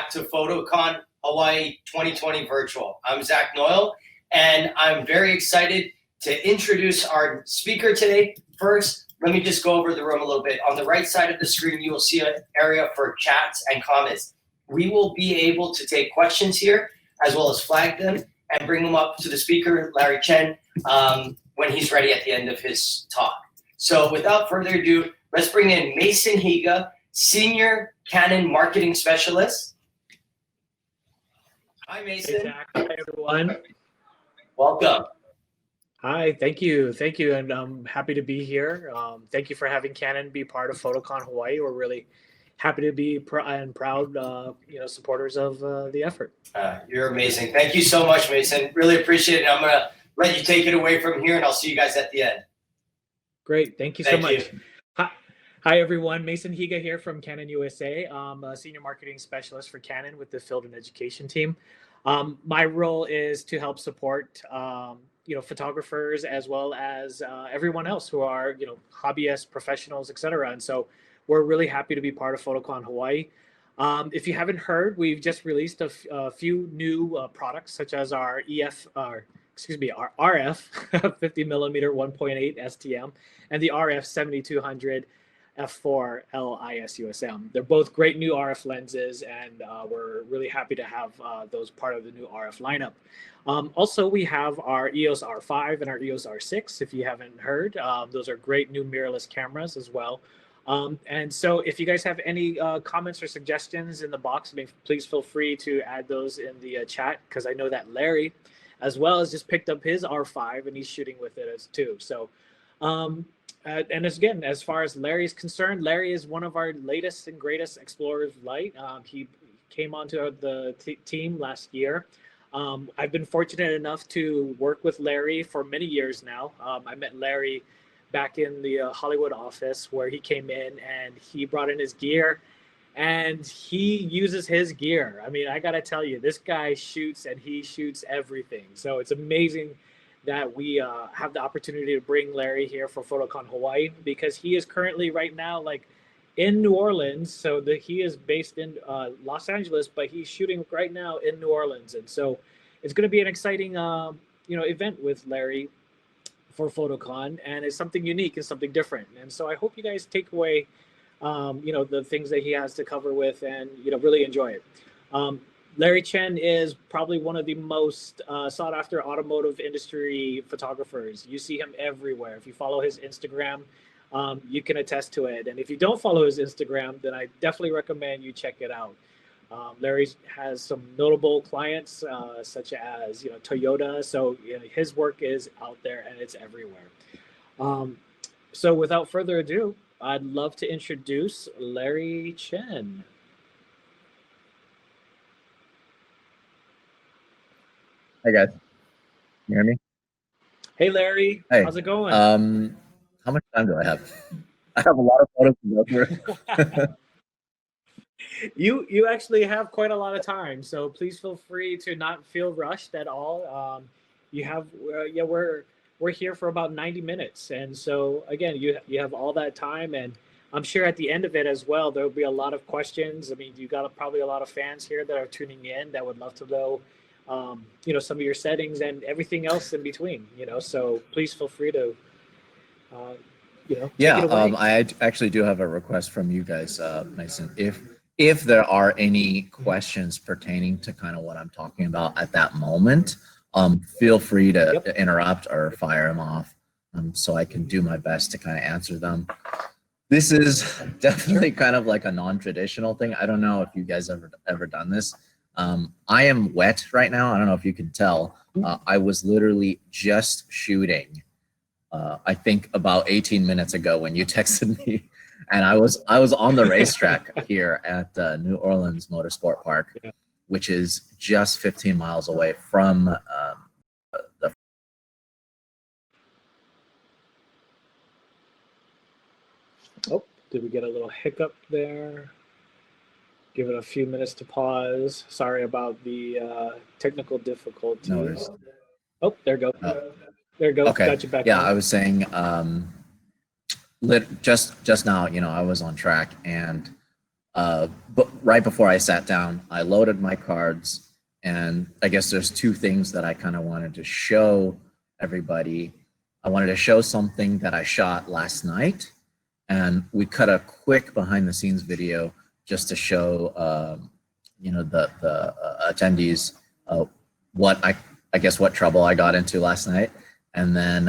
back to PhotoCon Hawaii 2020 Virtual. I'm Zach Noyle, and I'm very excited to introduce our speaker today. First, let me just go over the room a little bit. On the right side of the screen, you will see an area for chats and comments. We will be able to take questions here, as well as flag them and bring them up to the speaker, Larry Chen, when he's ready at the end of his talk. So without further ado, let's bring in Mason Higa, Senior Canon Marketing Specialist. Hi, Mason. Hey, Zach. Hi, everyone. Welcome. Hi, thank you, and I'm happy to be here. Thank you for having Canon be part of PhotoCon Hawaii. We're really happy to be proud, supporters of the effort. You're amazing. Thank you so much, Mason. Really appreciate it. I'm gonna let you take it away from here, and I'll see you guys at the end. Great, thank you so much. Hi, everyone. Mason Higa here from Canon USA. I'm a senior marketing specialist for Canon with the field and education team. My role is to help support photographers as well as everyone else who are hobbyists, professionals, etc. And so we're really happy to be part of PhotoCon Hawaii. If you haven't heard, we've just released a few new products, such as our our RF 50 millimeter 1.8 STM and the RF 7200 f4 LISUSM. They're both great new RF lenses, and we're really happy to have those part of the new RF lineup. Also, we have our EOS R5 and our EOS R6, if you haven't heard. Those are great new mirrorless cameras as well. And so if you guys have any comments or suggestions in the box, please feel free to add those in the chat, because I know that Larry, as well, has just picked up his R5 and he's shooting with it as too. So, and again, as far as Larry is concerned, Larry is one of our latest and greatest explorers of light. He came onto the team last year. I've been fortunate enough to work with Larry for many years now. I met Larry back in the Hollywood office, where he came in and he brought in his gear, and he uses his gear. I mean, I gotta tell you, this guy shoots, and he shoots everything. So it's amazing that we have the opportunity to bring Larry here for PhotoCon Hawaii, because he is currently right now in New Orleans. So he is based in Los Angeles, but he's shooting right now in New Orleans. And so it's going to be an exciting event with Larry for PhotoCon, and it's something unique and something different. And so I hope you guys take away the things that he has to cover with, and really enjoy it. Larry Chen is probably one of the most sought after automotive industry photographers. You see him everywhere. If you follow his Instagram, you can attest to it. And if you don't follow his Instagram, then I definitely recommend you check it out. Larry has some notable clients, such as Toyota. So his work is out there and it's everywhere. So without further ado, I'd love to introduce Larry Chen. Hey guys, you hear me? Hey Larry, hey. How's it going? How much time do I have? I have a lot of photos to go through. You actually have quite a lot of time, so please feel free to not feel rushed at all. You have we're here for about 90 minutes, and so again, you have all that time, and I'm sure at the end of it as well, there'll be a lot of questions. I mean, you got probably a lot of fans here that are tuning in that would love to know some of your settings and everything else in between, so please feel free to, yeah, I actually do have a request from you guys, Mason. If there are any questions pertaining to kind of what I'm talking about at that moment, feel free to interrupt or fire them off, so I can do my best to kind of answer them. This is definitely kind of like a non-traditional thing. I don't know if you guys ever done this. I am wet right now. I don't know if you can tell. I was literally just shooting, I think about 18 minutes ago when you texted me, and I was on the racetrack here at New Orleans Motorsport Park, which is just 15 miles away from the. Oh, did we get a little hiccup there? Give it a few minutes to pause. Sorry about the technical difficulties. No worries. Oh, there you go. There you go. Okay. Got you back. Yeah, on. I was saying, just now, I was on track, and but right before I sat down, I loaded my cards, and I guess there's two things that I kind of wanted to show everybody. I wanted to show something that I shot last night, and we cut a quick behind the scenes video just to show, you know, the attendees what I guess what trouble I got into last night. And then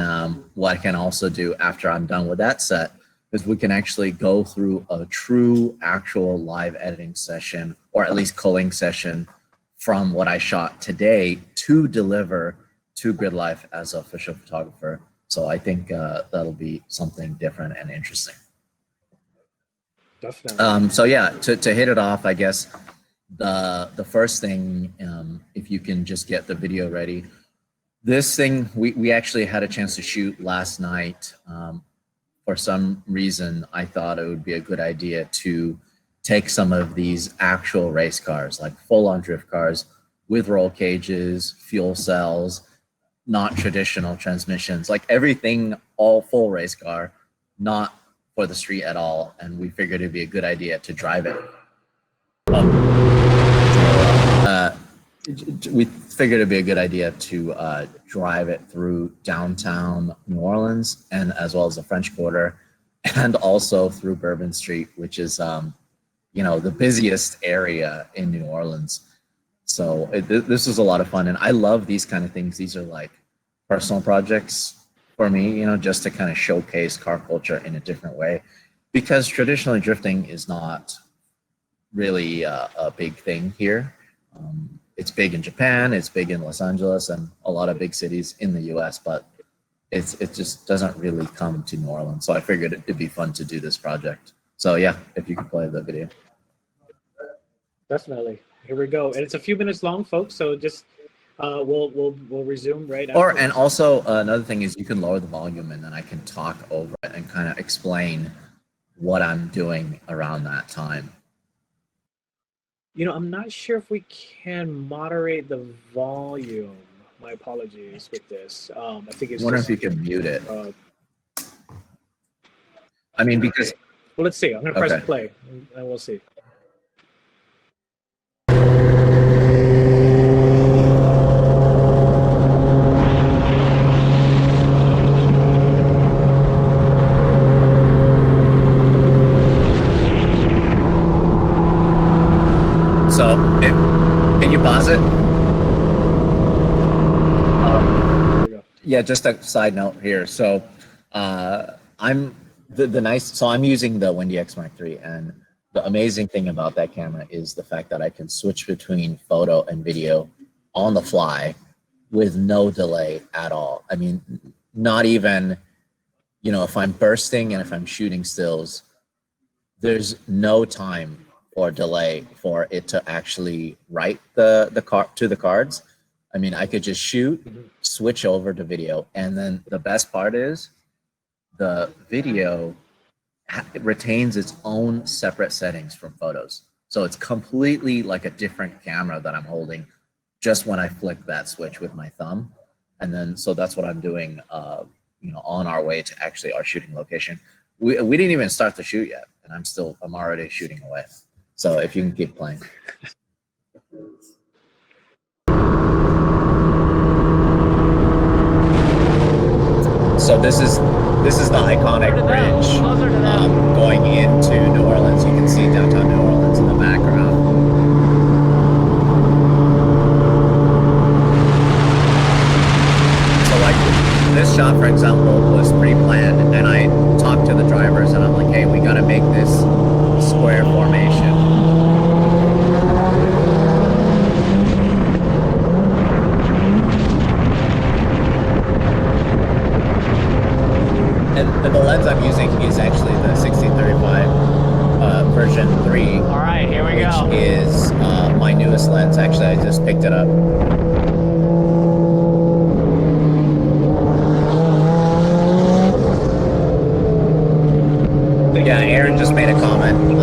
what I can also do after I'm done with that set is we can actually go through a true actual live editing session, or at least culling session, from what I shot today to deliver to Gridlife as an official photographer. So I think that'll be something different and interesting. Definitely. So yeah, to hit it off, I guess the first thing, if you can just get the video ready. This thing we actually had a chance to shoot last night. For some reason, I thought it would be a good idea to take some of these actual race cars, like full-on drift cars with roll cages, fuel cells, not traditional transmissions, like everything, all full race car, not for the street at all. And we figured it'd be a good idea to drive it. We figured it'd be a good idea to drive it through downtown New Orleans, and as well as the French Quarter, and also through Bourbon Street, which is you know, the busiest area in New Orleans. So this was a lot of fun, and I love these kind of things. These are like personal projects for me, you know, just to kind of showcase car culture in a different way, because traditionally drifting is not really a big thing here. It's big in Japan, it's big in Los Angeles, and a lot of big cities in the US, but it just doesn't really come to New Orleans. So I figured it'd be fun to do this project. So yeah, if you could play the video. Definitely. Here we go. And it's a few minutes long, folks, so just we'll resume right Or after. and also another thing is you can lower the volume, and then I can talk over it and kind of explain what I'm doing around that time. You know, I'm not sure if we can moderate the volume. My apologies with this. I think it's I wonder just, if you can mute it. I mean, because well, let's see. I'm gonna press Okay. play, and we'll see. so can you pause it? There we go. Yeah, just a side note here. So I'm I'm using the Windy X Mark III, and the amazing thing about that camera is the fact that I can switch between photo and video on the fly with no delay at all. I mean, not even, you know, if I'm bursting and if I'm shooting stills, there's no time or delay for it to actually write the cards. I mean, I could just shoot, switch over to video, and then the best part is the video retains its own separate settings from photos. So it's completely like a different camera that I'm holding just when I flick that switch with my thumb. And then, so that's what I'm doing, you know, on our way to actually our shooting location. We didn't even start the shoot yet, and I'm already shooting away. So if you can keep playing. So this is the iconic bridge going into New Orleans. You can see downtown New Orleans in the background. So like this shot, for example, was pre-planned, and I talked to the drivers, and I'm like, hey, we got to make this square formation. And the lens I'm using is actually the 1635 version 3. All right, here we go. Which is my newest lens. Actually, I just picked it up. Yeah, Aaron just made a comment,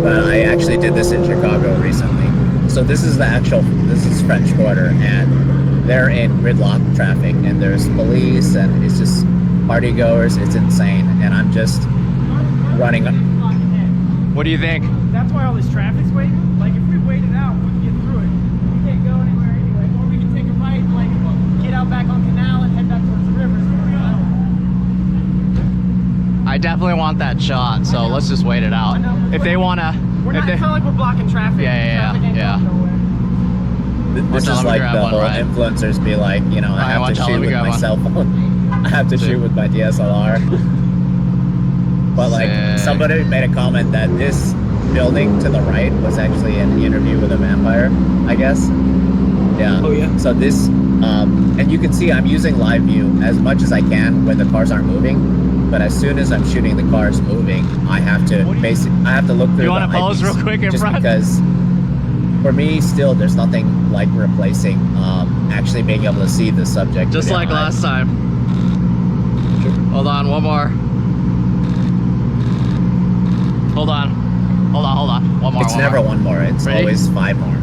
but I actually did this in Chicago recently. So this is French Quarter, and they're in gridlock traffic, and there's police, and it's just party goers. It's insane, and I'm just running. What do you think? that's why all this traffic's waiting. Like, if we waited out, we could get through it. We can't go anywhere anyway. Or we can take a right, like, get out back on Canal and head back towards the river. I definitely want that shot, so let's just wait it out. If they wanna, It's not like we're blocking traffic. Yeah. This is like the whole influencers be like, you know, I have to shoot with my cell phone. I have to shoot with my DSLR. But like, somebody made a comment that this building to the right was actually an interview with a vampire, I guess. Yeah. Oh yeah. So this, and you can see I'm using live view as much as I can when the cars aren't moving. But as soon as I'm shooting the cars moving, I have to look through. You want to pose real quick in front? Because for me, still, there's nothing like replacing actually being able to see the subject. Just like last time. Hold on, one more. Hold on. One more. It's never one more. It's always 5 more.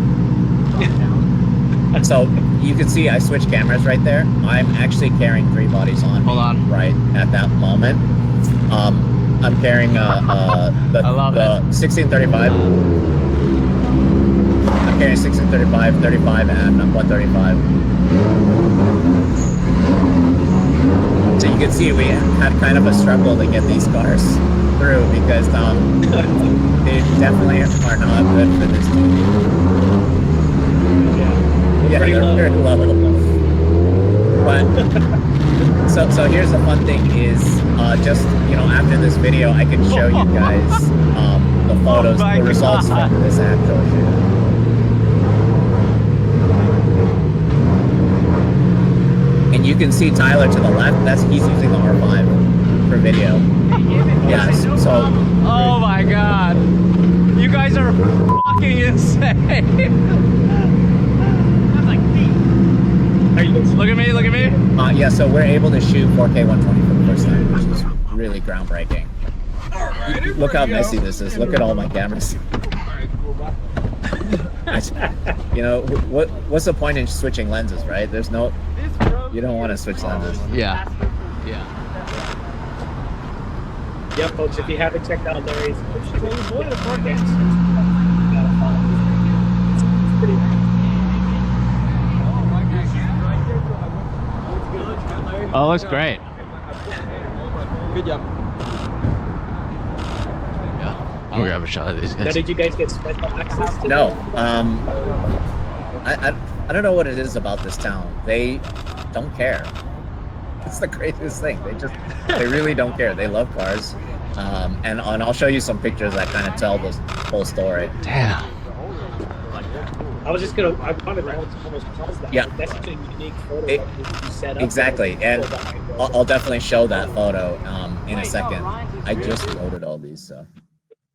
So you can see I switched cameras right there. I'm actually carrying 3 bodies on. Hold on. Right at that moment. I'm carrying the 1635. I'm carrying 1635, 35, and 135. So you can see we had kind of a struggle to get these cars through because they definitely are not good for this team. Yeah, they're very low. But so here's the fun thing is just, you know, after this video I can show you guys the photos, the results from this actual shoot. And you can see Tyler to the left, he's using the R5 for video. Yeah, so oh my god. You guys are fucking insane. Look at me. yeah, so we're able to shoot 4K 120 for the first time, which is really groundbreaking. Look how messy this is. Look at all my cameras. You know, what's the point in switching lenses, right? There's no, you don't want to switch lenses. Yeah. Yeah, folks, if you haven't checked out Larry's Oh, looks great. Good job. Yeah, I'm gonna grab a shot of these guys. Now, did you guys get special access to No, I don't know what it is about this town. They don't care. It's the craziest thing. They really don't care. They love cars, and I'll show you some pictures that kind of tell this whole story. Damn. I wanted to almost pause that. Yeah. That's such a unique photo that you set up. Exactly, and I'll definitely show that photo in a second. I just loaded all these, so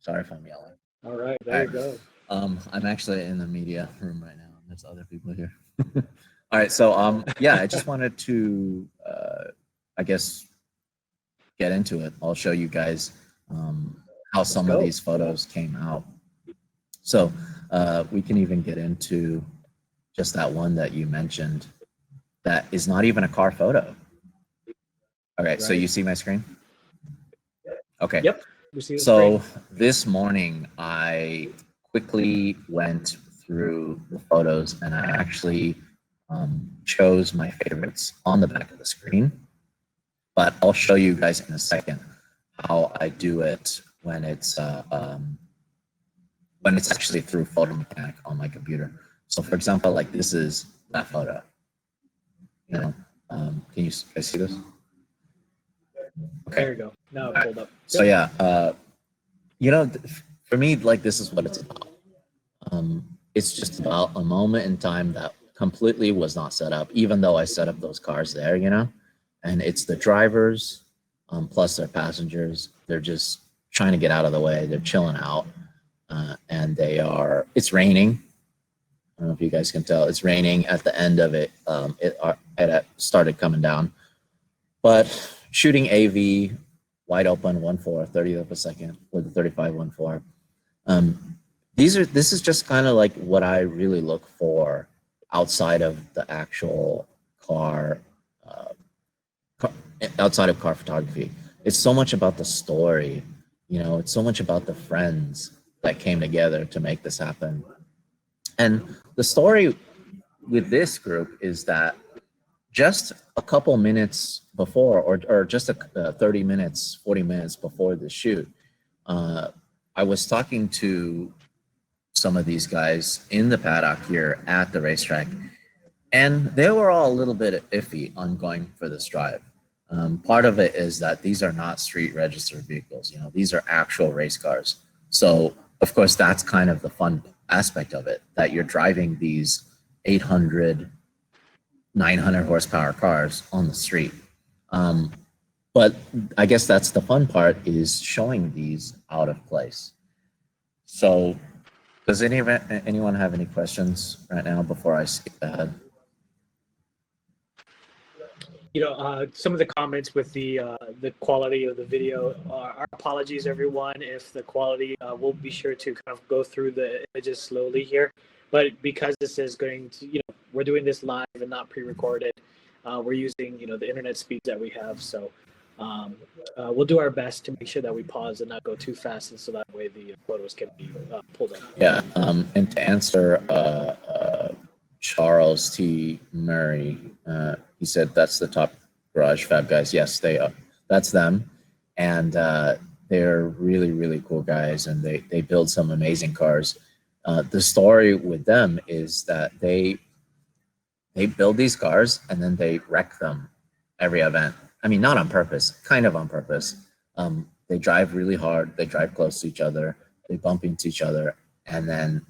sorry if I'm yelling. All right, there you go. I'm actually in the media room right now. There's other people here. All right, so yeah, I just wanted to I guess get into it. I'll show you guys how some of these photos came out. So we can even get into just that one that you mentioned that is not even a car photo. Okay, so you see my screen? Okay. Yep. So this morning I quickly went through the photos and I actually chose my favorites on the back of the screen. But I'll show you guys in a second how I do it when it's actually through Photo Mechanic on my computer. So for example, like this is that photo. You know, can you guys see this? Okay. There you go. Now it pulled up. So yeah, you know, for me, like this is what it's about. It's just about a moment in time that completely was not set up, even though I set up those cars there, you know, and it's the drivers plus their passengers. They're just trying to get out of the way. They're chilling out. And it's raining. I don't know if you guys can tell. It's raining at the end of it. It started coming down. But shooting AV, wide open, 1.4, 30th of a second with the 35 1.4. This is just kind of like what I really look for outside of the actual car, outside of car photography. It's so much about the story, you know, it's so much about the friends. that came together to make this happen. And the story with this group is that just a couple minutes before, or just 30 minutes, 40 minutes before the shoot, I was talking to some of these guys in the paddock here at the racetrack, and they were all a little bit iffy on going for this drive. Part of it is that these are not street registered vehicles. You know, these are actual race cars. So of course, that's kind of the fun aspect of it, that you're driving these 800, 900 horsepower cars on the street. But I guess that's the fun part, is showing these out of place. So does anyone have any questions right now before I skip ahead? You know, some of the comments with the quality of the video, our apologies everyone if the quality, we'll be sure to kind of go through the images slowly here, but because this is going to, you know, we're doing this live and not pre-recorded, we're using, you know, the internet speeds that we have, so we'll do our best to make sure that we pause and not go too fast, and so that way the photos can be pulled up. Yeah, and to answer Charles T. Murray, he said that's the top garage fab guys. Yes, they are. That's them, and they're really, really cool guys, and they build some amazing cars. The story with them is that they build these cars and then they wreck them every event. I mean, not on purpose, kind of on purpose. They drive really hard, they drive close to each other, they bump into each other, and then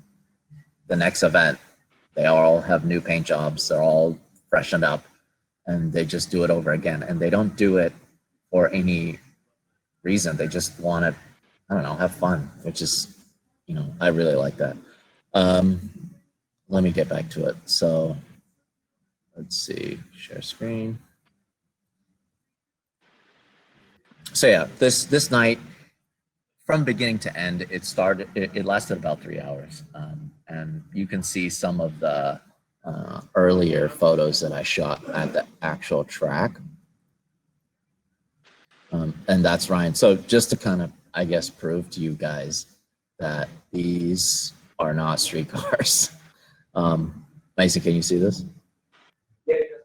the next event, they all have new paint jobs, they're all freshened up, and they just do it over again. And they don't do it for any reason. They just want to, I don't know, have fun, which is, you know, I really like that. Let me get back to it. So let's see, share screen. So yeah, this night, from beginning to end, it lasted about 3 hours. And you can see some of the earlier photos that I shot at the actual track. And that's Ryan. So just to kind of, I guess, prove to you guys that these are not street cars. Mason, can you see this?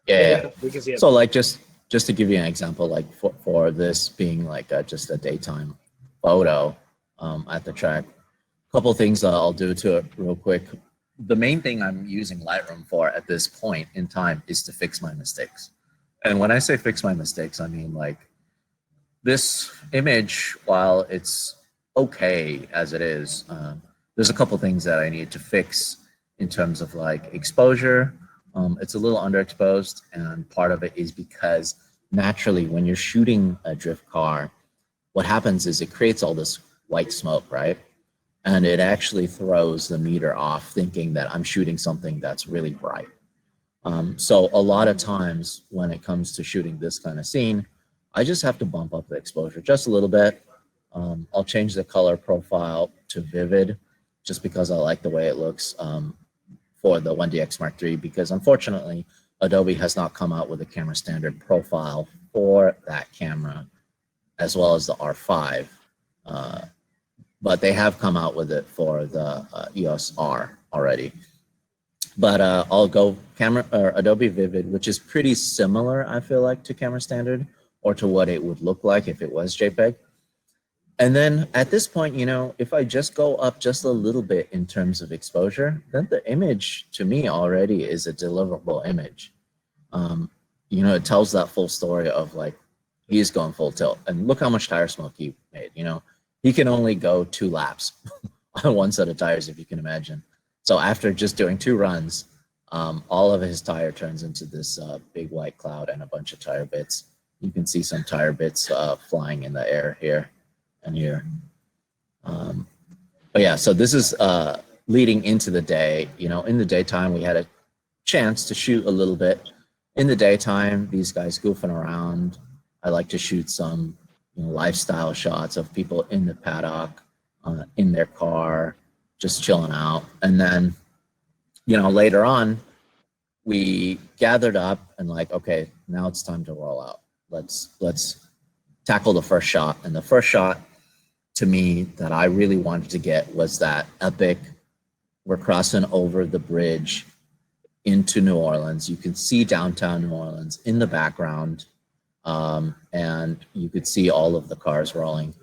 Yeah. We can see it. So like just to give you an example, like for this being like just a daytime photo at the track, a couple things I'll do to it real quick. The main thing I'm using Lightroom for at this point in time is to fix my mistakes. And when I say fix my mistakes, I mean like this image, while it's okay as it is, there's a couple things that I need to fix in terms of like exposure. It's a little underexposed, and part of it is because naturally when you're shooting a drift car, what happens is it creates all this white smoke, right? And it actually throws the meter off, thinking that I'm shooting something that's really bright. So a lot of times when it comes to shooting this kind of scene, I just have to bump up the exposure just a little bit. I'll change the color profile to vivid just because I like the way it looks for the 1DX Mark III, because unfortunately, Adobe has not come out with a camera standard profile for that camera, as well as the R5. But they have come out with it for the EOS R already. But I'll go Adobe Vivid, which is pretty similar, I feel like, to camera standard, or to what it would look like if it was JPEG. And then at this point, you know, if I just go up just a little bit in terms of exposure, then the image to me already is a deliverable image. You know, it tells that full story of like, he is going full tilt. And look how much tire smoke he made, you know. He can only go 2 laps on one set of tires, if you can imagine. So after just doing 2 runs, all of his tire turns into this big white cloud and a bunch of tire bits. You can see some tire bits flying in the air here and here. But yeah, so this is leading into the day. You know, in the daytime, we had a chance to shoot a little bit. In the daytime, these guys goofing around. I like to shoot some, you know, lifestyle shots of people in the paddock, in their car, just chilling out. And then, you know, later on, we gathered up and like, okay, now it's time to roll out. Let's tackle the first shot. And the first shot to me that I really wanted to get was that epic, we're crossing over the bridge into New Orleans. You can see downtown New Orleans in the background, and you could see all of the cars rolling.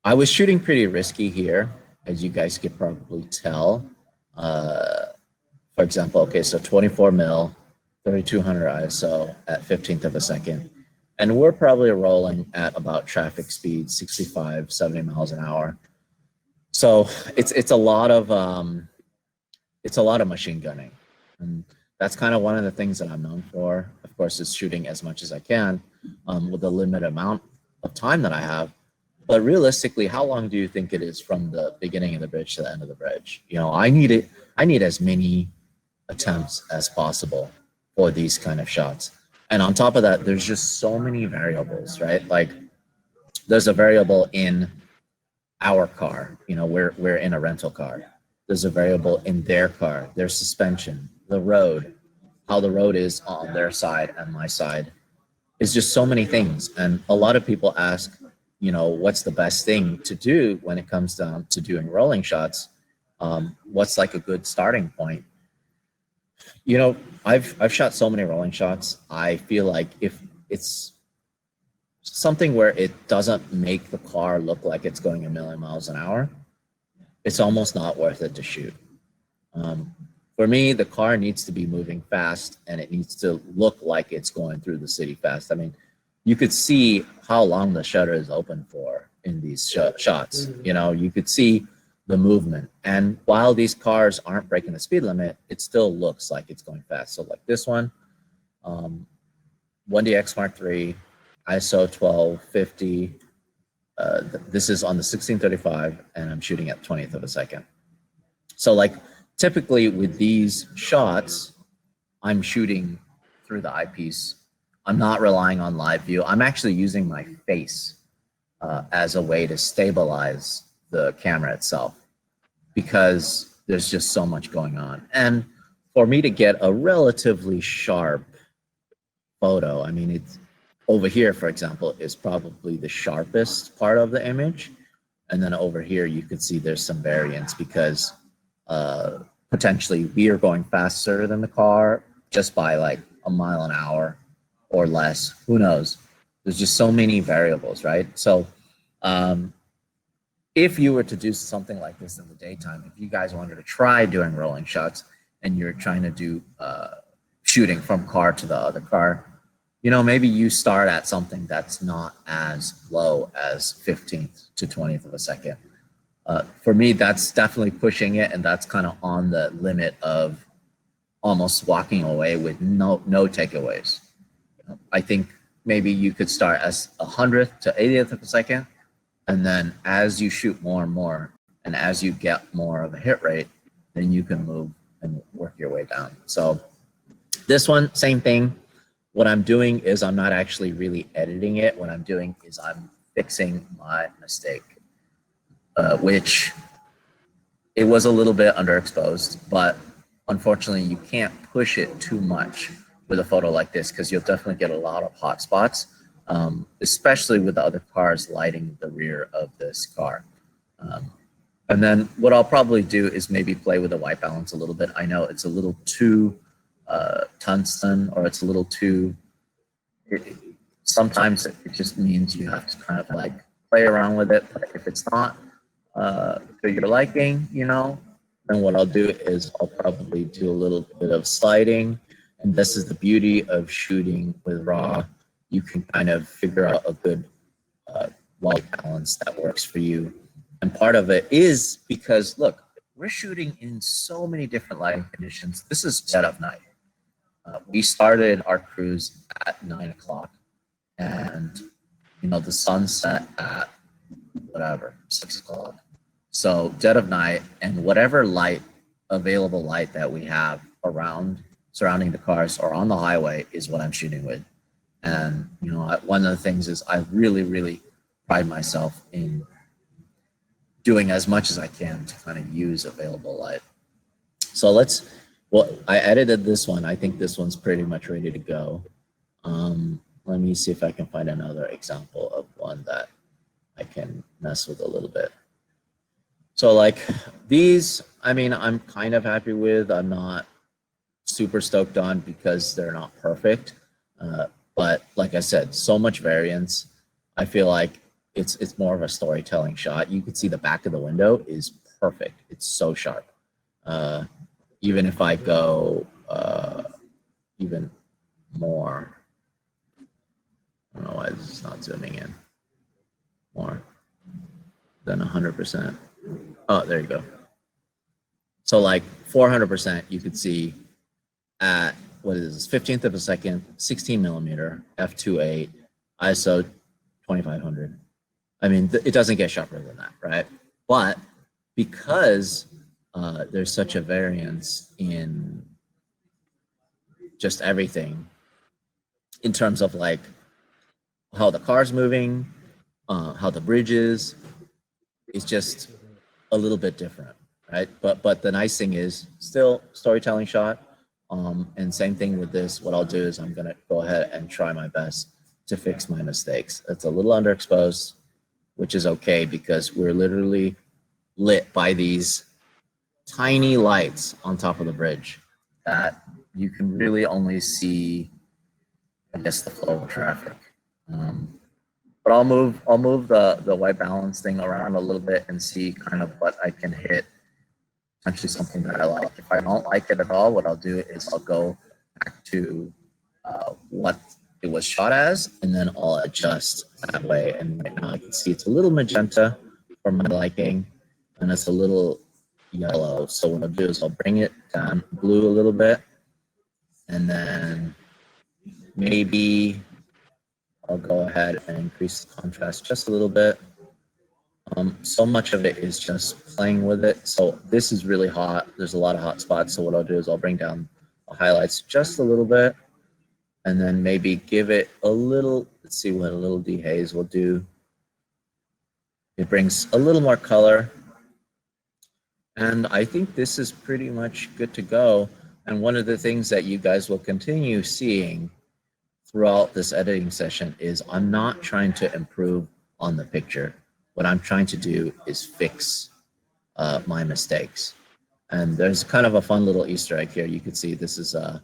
I was shooting pretty risky here, as you guys could probably tell. For example, okay, so 24 mil, 3200 ISO at 15th of a second. And we're probably rolling at about traffic speed, 65, 70 miles an hour. So it's a lot of machine gunning. And that's kind of one of the things that I'm known for. Of course, is shooting as much as I can with the limited amount of time that I have. But realistically, how long do you think it is from the beginning of the bridge to the end of the bridge? You know, I need as many attempts as possible for these kind of shots. And on top of that, there's just so many variables, right? Like there's a variable in our car, you know, we're in a rental car. There's a variable in their car, their suspension, the road, how the road is on their side and my side. It's just so many things. And a lot of people ask, you know, what's the best thing to do when it comes down to doing rolling shots? What's like a good starting point? You know, I've shot so many rolling shots. I feel like if it's something where it doesn't make the car look like it's going a million miles an hour, it's almost not worth it to shoot. For me, the car needs to be moving fast and it needs to look like it's going through the city fast. I mean, you could see how long the shutter is open for in these shots. You know, you could see the movement. And while these cars aren't breaking the speed limit, it still looks like it's going fast. So like this one, 1DX Mark III, ISO 1250. This is on the 1635 and I'm shooting at 20th of a second. So like typically with these shots, I'm shooting through the eyepiece. I'm not relying on live view. I'm actually using my face as a way to stabilize the camera itself because there's just so much going on. And for me to get a relatively sharp photo, I mean, it's over here, for example, is probably the sharpest part of the image. And then over here, you could see there's some variance because potentially we are going faster than the car just by like a mile an hour or less, who knows? There's just so many variables, right? So if you were to do something like this in the daytime, if you guys wanted to try doing rolling shots and you're trying to do shooting from car to the other car, you know, maybe you start at something that's not as low as 15th to 20th of a second. For me, that's definitely pushing it, and that's kind of on the limit of almost walking away with no takeaways. I think maybe you could start as 100th to 80th of a second, and then as you shoot more and more, and as you get more of a hit rate, then you can move and work your way down. So this one, same thing. What I'm doing is I'm not actually really editing it. What I'm doing is I'm fixing my mistake, which it was a little bit underexposed, but unfortunately you can't push it too much with a photo like this because you'll definitely get a lot of hot spots, especially with the other cars lighting the rear of this car. And then what I'll probably do is maybe play with the white balance a little bit. I know it's a little too tungsten, or it's a little too, sometimes it just means you have to kind of like play around with it. But if it's not to your liking, you know, then what I'll do is I'll probably do a little bit of sliding. And this is the beauty of shooting with RAW. You can kind of figure out a good white balance that works for you. And part of it is because, look, we're shooting in so many different lighting conditions. This is dead of night. We started our cruise at 9 o'clock, and you know the sun set at whatever 6 o'clock. So dead of night, and whatever light, available light that we have around, surrounding the cars or on the highway is what I'm shooting with. And you know, one of the things is I really pride myself in doing as much as I can to kind of use available light. So well, I edited this one. I think this one's pretty much ready to go. Let me see if I can find another example of one that I can mess with a little bit. So like these, I mean, I'm kind of happy with. I'm not super stoked on because they're not perfect. But like I said, so much variance. I feel like it's more of a storytelling shot. You can see the back of the window is perfect. It's so sharp. Even if I go even more, I don't know why this is not zooming in more than 100%. Oh, there you go. So like 400%, you could see at what is this, 15th of a second, 16 millimeter, f2.8, ISO 2500. I mean, it doesn't get sharper than that, right? But because there's such a variance in just everything, in terms of like how the car's moving, how the bridge is, it's just a little bit different, right? But the nice thing is still storytelling shot. And same thing with this. What I'll do is I'm gonna go ahead and try my best to fix my mistakes. It's a little underexposed, which is okay because we're literally lit by these tiny lights on top of the bridge that you can really only see, I guess, the flow of traffic. But I'll move the white balance thing around a little bit and see kind of what I can hit. Actually, something that I like. If I don't like it at all, what I'll do is I'll go back to what it was shot as, and then I'll adjust that way. And right now I can see it's a little magenta for my liking, and it's a little yellow. So what I'll do is I'll bring it down blue a little bit, and then maybe I'll go ahead and increase the contrast just a little bit. So much of it is just playing with it. So this is really hot. There's a lot of hot spots. So what I'll do is I'll bring down the highlights just a little bit, and then maybe give it a little, let's see what a little dehaze will do. It brings a little more color. And I think this is pretty much good to go. And one of the things that you guys will continue seeing throughout this editing session is I'm not trying to improve on the picture. What I'm trying to do is fix my mistakes. And there's kind of a fun little Easter egg here. You can see this is a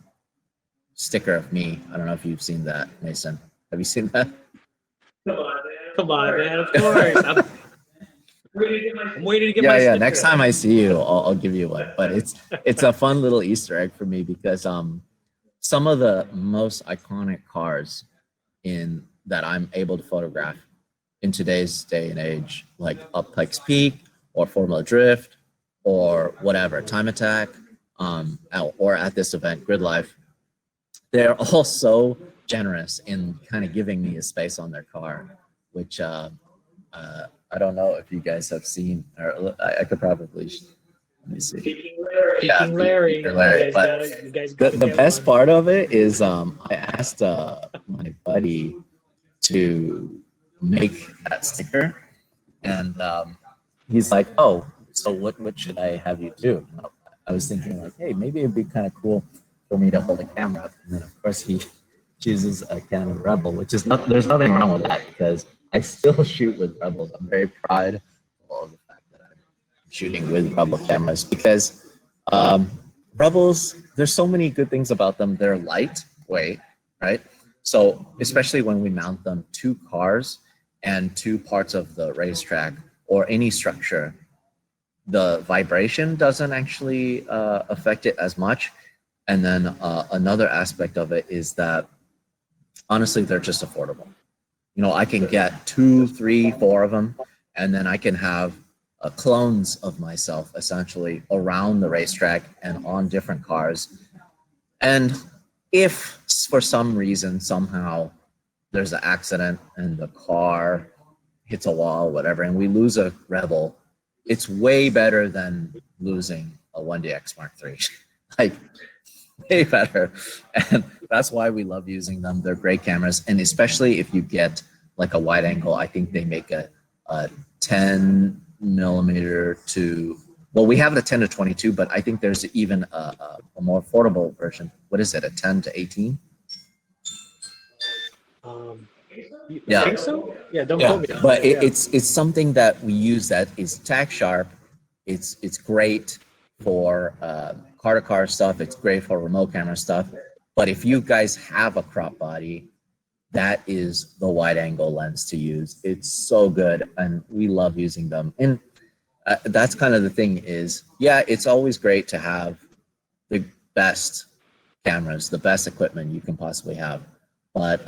sticker of me. I don't know if you've seen that, Mason. Have you seen that? Come on, man. Of course. I'm waiting to get my Yeah. sticker. Next time I see you, I'll give you one. But it's a fun little Easter egg for me because some of the most iconic cars that I'm able to photograph in today's day and age, like up Pikes Peak or Formula Drift or whatever, Time Attack, or at this event, Gridlife, they're all so generous in kind of giving me a space on their car, which I don't know if you guys have seen, or I could probably, let me see. Peking Larry. But the best part of it is I asked my buddy to make that sticker, and he's like, oh, so what should I have you do? I was thinking like, hey, maybe it'd be kind of cool for me to hold a camera. And then of course he chooses a Canon Rebel, which is there's nothing wrong with that because I still shoot with Rebels. I'm very proud of the fact that I'm shooting with Rebel cameras because Rebels, there's so many good things about them. They're lightweight, right? So especially when we mount them to cars and to parts of the racetrack or any structure, the vibration doesn't actually affect it as much. And then another aspect of it is that honestly, they're just affordable. You know, I can get 2, 3, 4 of them, and then I can have clones of myself essentially around the racetrack and on different cars. And if for some reason, somehow there's an accident and the car hits a wall, whatever, and we lose a Rebel, it's way better than losing a 1DX Mark III. Like, way better. And that's why we love using them. They're great cameras. And especially if you get like a wide angle, I think they make a 10 millimeter to, well, we have the 10 to 22, but I think there's even a more affordable version. What is it, a 10 to 18? You Yeah. think so? Yeah, don't Yeah, quote me on but that. Yeah. it's something that we use that is tack sharp. It's great for car to car stuff. It's great for remote camera stuff. But if you guys have a crop body, that is the wide angle lens to use. It's so good, and we love using them. And that's kind of the thing is, yeah, it's always great to have the best cameras, the best equipment you can possibly have. But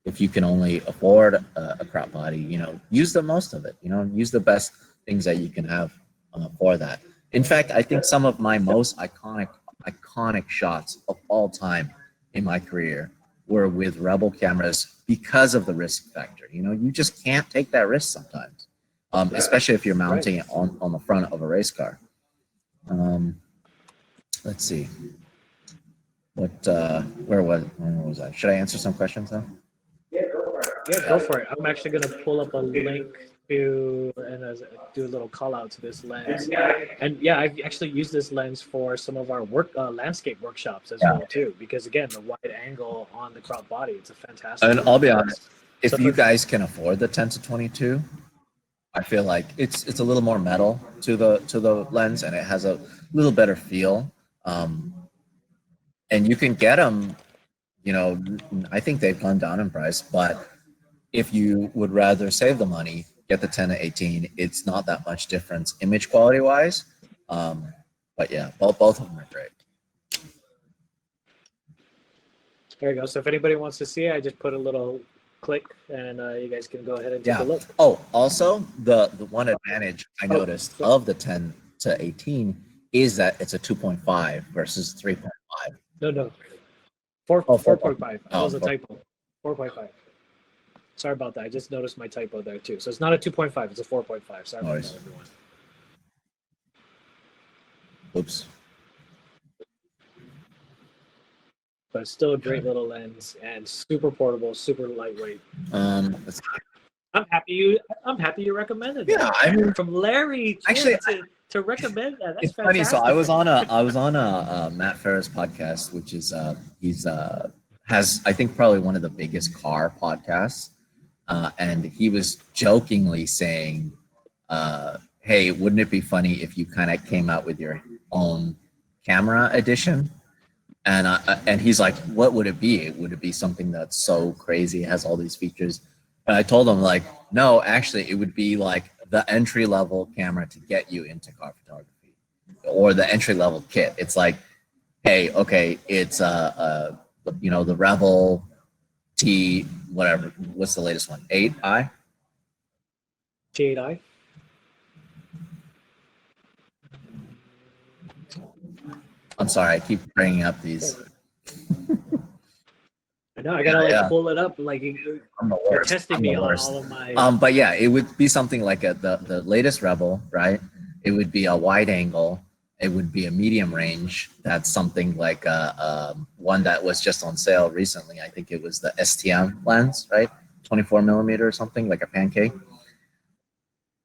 if you can only afford a crop body, you know, use the most of it. You know, use the best things that you can have for that. In fact, I think some of my most iconic shots of all time in my career were with Rebel cameras because of the risk factor. You know, you just can't take that risk sometimes, especially if you're mounting it on the front of a race car. Let's see. What? Where was I? Should I answer some questions now? Yeah, go for it. I'm actually gonna pull up a link to do a little call out to this lens. And yeah, I've actually used this lens for some of our landscape workshops as well too. Because again, the wide angle on the crop body, it's a fantastic. And I'll be honest, if So you guys can afford the 10 to 22, I feel like it's a little more metal to the lens, and it has a little better feel. And you can get them, you know, I think they've gone down in price, but if you would rather save the money, get the 10 to 18, it's not that much difference image quality wise. But yeah, both of them are great. There you go. So if anybody wants to see it, I just put a little click, and you guys can go ahead and take a look. Oh, also the one advantage I noticed of the 10 to 18 is that it's a 2.5 versus 3.5. No. 4.5. That was a typo. 4.5. Sorry about that. I just noticed my typo there too. So it's not a 2.5, it's a 4.5. Sorry about that, everyone. Oops. But it's still a great little lens and super portable, super lightweight. I'm happy you recommended that. Yeah, I mean, from Larry Chen actually to recommend that. That's it's funny. fantastic. So I was on a Matt Ferris podcast, which is has I think probably one of the biggest car podcasts, and he was jokingly saying, "Hey, wouldn't it be funny if you kind of came out with your own camera edition?" And he's like, "What would it be? Would it be something that's so crazy, has all these features?" And I told him, like, no, actually, it would be like the entry level camera to get you into car photography, or the entry level kit. It's like, hey, okay, it's you know, the Rebel T, whatever. What's the latest one? 8i. T8i. I'm sorry, I keep bringing up these. I know, I gotta pull it up. Like you're testing me on all of my. But yeah, it would be something like the latest Rebel, right? It would be a wide angle. It would be a medium range. That's something like one that was just on sale recently. I think it was the STM lens, right? 24 millimeter or something, like a pancake.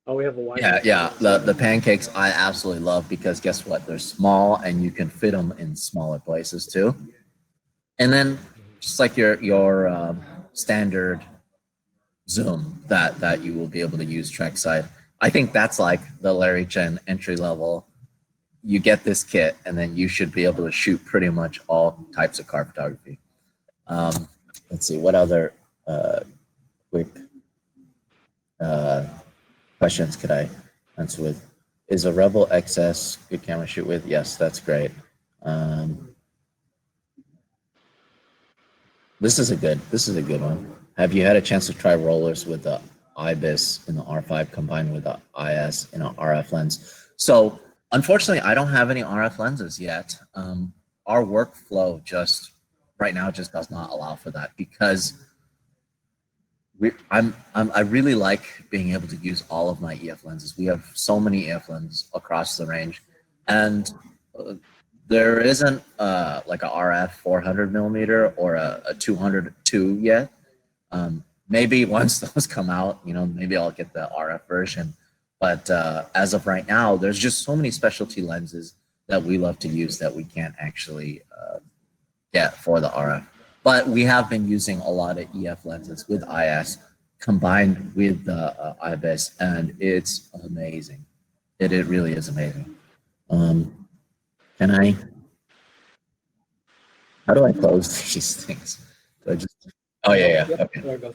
Oh, we have a wide. Yeah. The pancakes I absolutely love because guess what? They're small and you can fit them in smaller places too. And then just like your standard zoom that you will be able to use trackside. I think that's like the Larry Chen entry level. You get this kit and then you should be able to shoot pretty much all types of car photography. Let's see, what other quick questions could I answer with? Is a Rebel XS good camera to shoot with? Yes, that's great. This is a good one. Have you had a chance to try rollers with the IBIS in the R5 combined with the IS in an RF lens? So unfortunately, I don't have any RF lenses yet. Our workflow right now does not allow for that because I really like being able to use all of my EF lenses. We have so many EF lenses across the range, and there isn't like a RF 400 millimeter or a 202 yet. Maybe once those come out, you know, maybe I'll get the RF version. But as of right now, there's just so many specialty lenses that we love to use that we can't actually get for the RF. But we have been using a lot of EF lenses with IS combined with the IBIS, and it's amazing. It really is amazing. How do I close these things? Do I just, oh yeah, Yep. okay. There we go.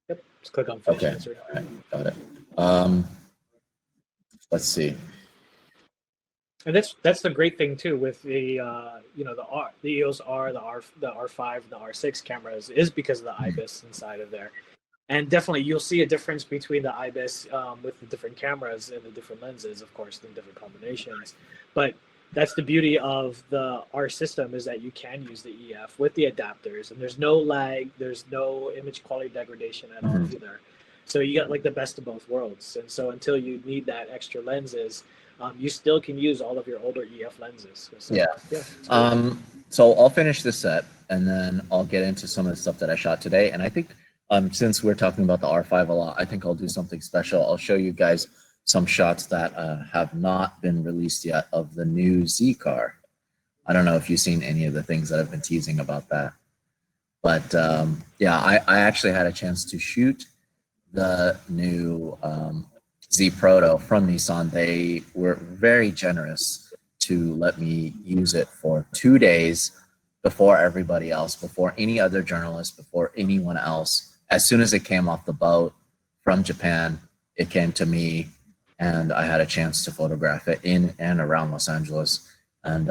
Yep, just click on finish Okay, answer. all right, got it. Let's see. And that's the great thing too with the the EOS R, the R5, the R6 cameras is because of the IBIS inside of there. And definitely you'll see a difference between the IBIS with the different cameras and the different lenses, of course, the different combinations. But that's the beauty of the R system, is that you can use the EF with the adapters, and there's no lag, there's no image quality degradation at all either. So you got like the best of both worlds. And so until you need that extra lenses, you still can use all of your older EF lenses. So, Yeah. So I'll finish this set, and then I'll get into some of the stuff that I shot today. And I think since we're talking about the R5 a lot, I think I'll do something special. I'll show you guys some shots that have not been released yet of the new Z car. I don't know if you've seen any of the things that I've been teasing about that. But yeah, I actually had a chance to shoot the new Z Proto from Nissan. They were very generous to let me use it for 2 days before everybody else, before any other journalist, before anyone else. As soon as it came off the boat from Japan, it came to me, and I had a chance to photograph it in and around Los Angeles. And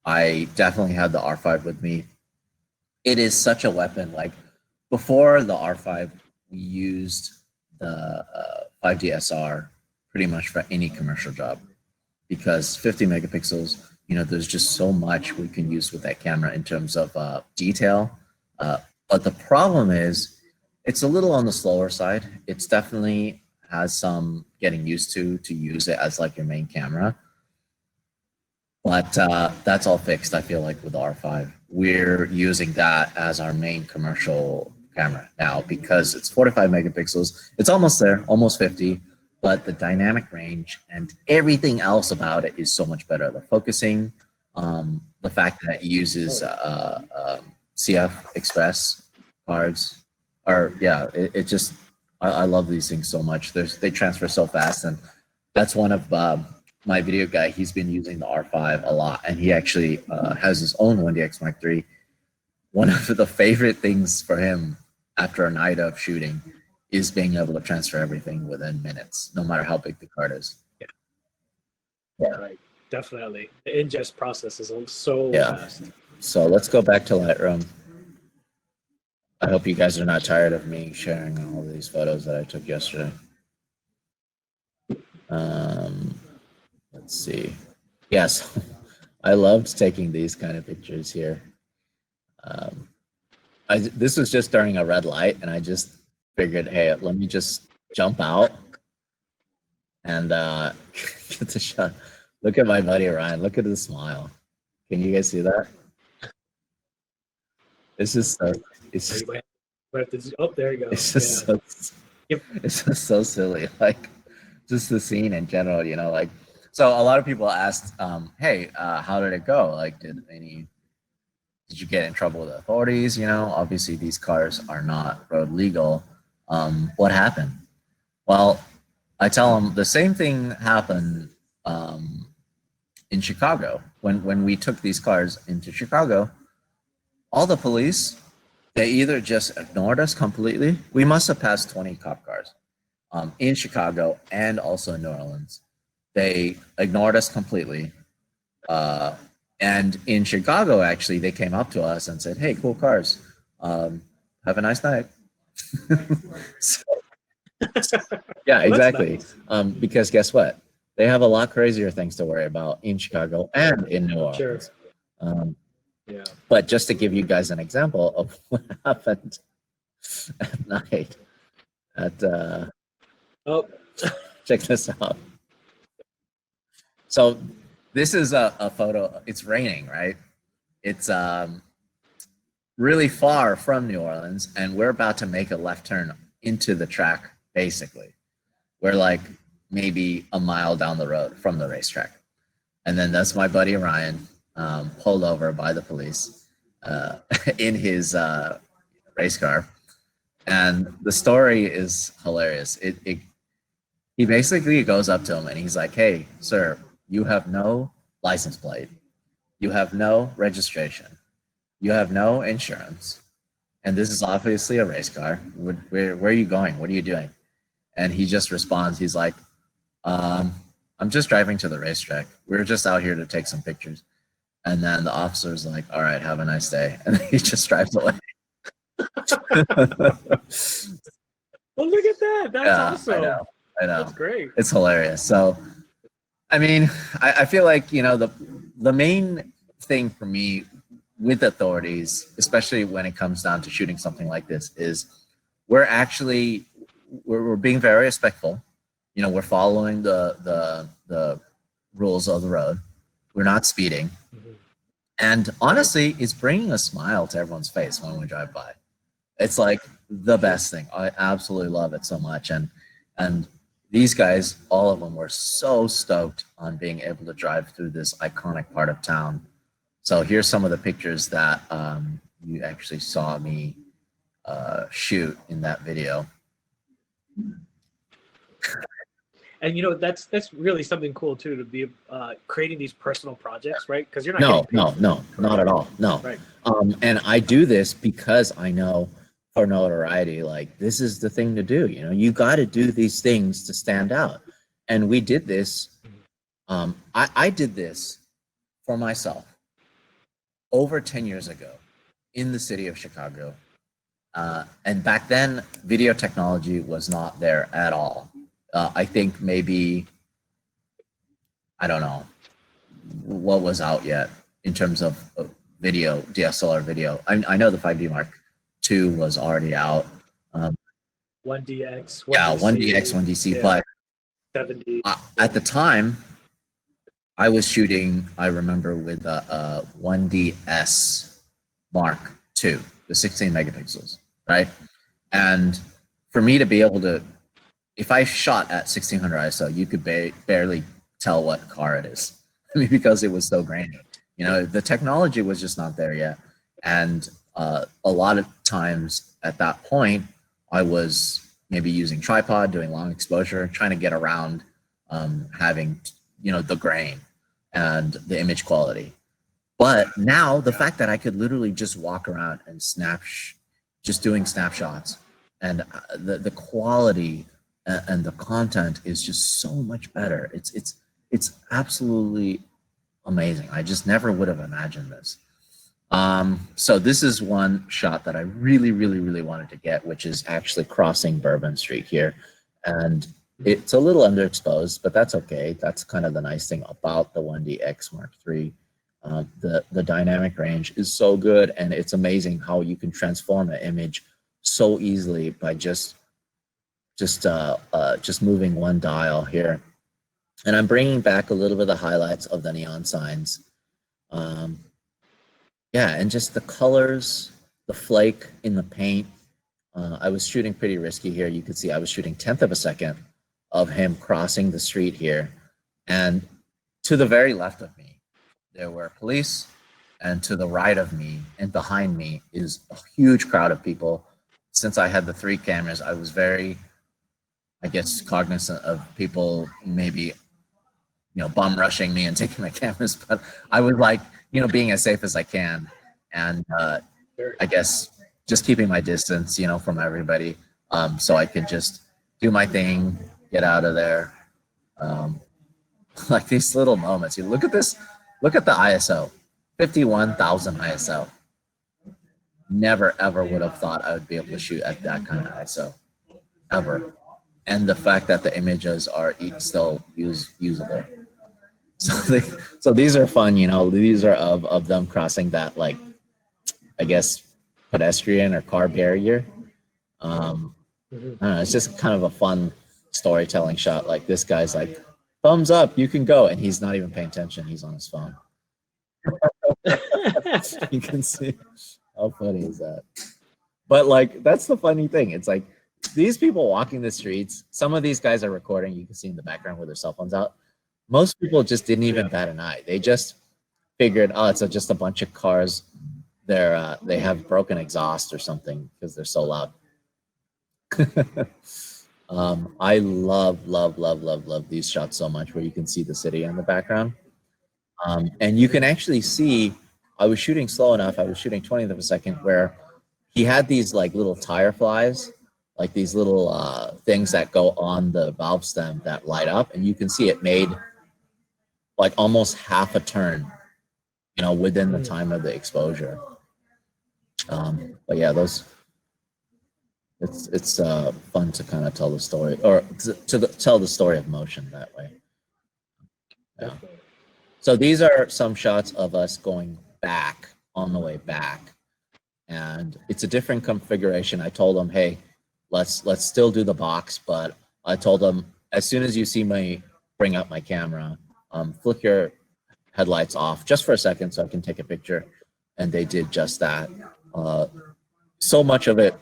I definitely had the R5 with me. It is such a weapon. Like before the R5, we used the 5D SR pretty much for any commercial job, because 50 megapixels, you know, there's just so much we can use with that camera in terms of detail. But the problem is it's a little on the slower side. It's definitely has some getting used to use it as like your main camera. But that's all fixed, I feel like, with the R5. We're using that as our main commercial camera now because it's 45 megapixels. It's almost there, almost 50, but the dynamic range and everything else about it is so much better. The focusing, the fact that it uses CF Express cards, or yeah, it just, I love these things so much. They transfer so fast, and that's one of my video guy. He's been using the R5 a lot, and he actually has his own 1DX Mark III. One of the favorite things for him after a night of shooting is being able to transfer everything within minutes, no matter how big the card is. Yeah, right. Definitely. The ingest process is so fast. So let's go back to Lightroom. I hope you guys are not tired of me sharing all of these photos that I took yesterday. Let's see. Yes, I loved taking these kind of pictures here. This was just during a red light, and I just figured, hey, let me just jump out and get the shot. Look at my buddy Ryan. Look at his smile. Can you guys see that? This is so. It's just, oh, there you go. it's just so. It's just so silly. Like, just the scene in general, you know. Like, so a lot of people asked, "Hey, how did it go? Like, did you get in trouble with the authorities? You know, obviously these cars are not road legal. What happened?" Well, I tell them the same thing happened in Chicago. When we took these cars into Chicago, all the police, they either just ignored us completely. We must have passed 20 cop cars in Chicago and also in New Orleans. They ignored us completely. And in Chicago, actually, they came up to us and said, "Hey, cool cars. Have a nice night." So, yeah, exactly. Nice. Because guess what? They have a lot crazier things to worry about in Chicago and in New Orleans. Sure. Yeah. But just to give you guys an example of what happened at night at check this out. So this is a photo. It's raining, right? It's really far from New Orleans, and we're about to make a left turn into the track, basically. We're like maybe a mile down the road from the racetrack. And then that's my buddy Ryan, pulled over by the police. in his race car. And the story is hilarious. He basically goes up to him and he's like, "Hey, sir, you have no license plate. You have no registration. You have no insurance. And this is obviously a race car. Where are you going? What are you doing?" And he just responds, he's like, "I'm just driving to the racetrack. We're just out here to take some pictures." And then the officer's like, "All right, have a nice day." And then he just drives away. Well, look at that. That's awesome. I know. That's great. It's hilarious. So, I mean, I feel like, you know, the main thing for me with authorities, especially when it comes down to shooting something like this, is we're being very respectful. You know, we're following the rules of the road. We're not speeding. Mm-hmm. And honestly, it's bringing a smile to everyone's face when we drive by. It's like the best thing. I absolutely love it so much. And these guys, all of them, were so stoked on being able to drive through this iconic part of town. So here's some of the pictures that you actually saw me shoot in that video. And you know, that's really something cool too, to be creating these personal projects, right? Because you're not No, not at all. No. Right. And I do this because I know for notoriety, like, this is the thing to do. You know, you got to do these things to stand out. And we did this. I did this for myself over 10 years ago in the city of Chicago. And back then, video technology was not there at all. I think maybe, I don't know what was out yet in terms of video, DSLR video. I know the 5D Mark II was already out. 1DX. 1DX, 1DC. Yeah. But 70. At the time, I was shooting, I remember, with a 1DS Mark II, the 16 megapixels, right? And for me to be able to, if I shot at 1600 ISO, you could barely tell what car it is. I mean, because it was so grainy. You know, the technology was just not there yet. And a lot of times at that point, I was maybe using tripod, doing long exposure, trying to get around having, you know, the grain and the image quality. But now the fact that I could literally just walk around and just doing snapshots, and the quality and the content is just so much better. It's absolutely amazing. I just never would have imagined this. So this is one shot that I really wanted to get, which is actually crossing Bourbon Street here. And it's a little underexposed, but that's okay. That's kind of the nice thing about the 1DX Mark III. The dynamic range is so good, and it's amazing how you can transform an image so easily by just moving one dial here. And I'm bringing back a little bit of the highlights of the neon signs. Yeah, and just the colors, the flake in the paint. I was shooting pretty risky here. You could see I was shooting 1/10 of a second of him crossing the street here. And to the very left of me, there were police, and to the right of me and behind me is a huge crowd of people. Since I had the 3 cameras, I was very, I guess, cognizant of people maybe, you know, bum rushing me and taking my cameras, but I was like, you know, being as safe as I can, and I guess just keeping my distance, you know, from everybody, so I could just do my thing, get out of there. Like these little moments. You look at this, look at the ISO, 51,000 ISO. Never ever would have thought I would be able to shoot at that kind of ISO, ever. And the fact that the images are still usable. So these are fun, you know. These are of them crossing that, like, I guess, pedestrian or car barrier. I don't know, it's just kind of a fun storytelling shot. Like, this guy's like, thumbs up, you can go, and he's not even paying attention. He's on his phone. You can see, how funny is that? But like, that's the funny thing. It's like these people walking the streets. Some of these guys are recording. You can see in the background with their cell phones out. Most people just didn't even bat an eye. They just figured, oh, it's just a bunch of cars they have broken exhaust or something because they're so loud. I love these shots so much where you can see the city in the background. And you can actually see, I was shooting slow enough, I was shooting 20th of a second, where he had these like little tire flies, like these little things that go on the valve stem that light up, and you can see it made like almost half a turn, you know, within the time of the exposure. But yeah, those, it's fun to kind of tell the story, or tell the story of motion that way. Yeah. Definitely. So these are some shots of us going back on the way back, and it's a different configuration. I told them, hey, let's still do the box, but I told them, as soon as you see me bring up my camera, flick your headlights off just for a second so I can take a picture, and they did just that. So much of it,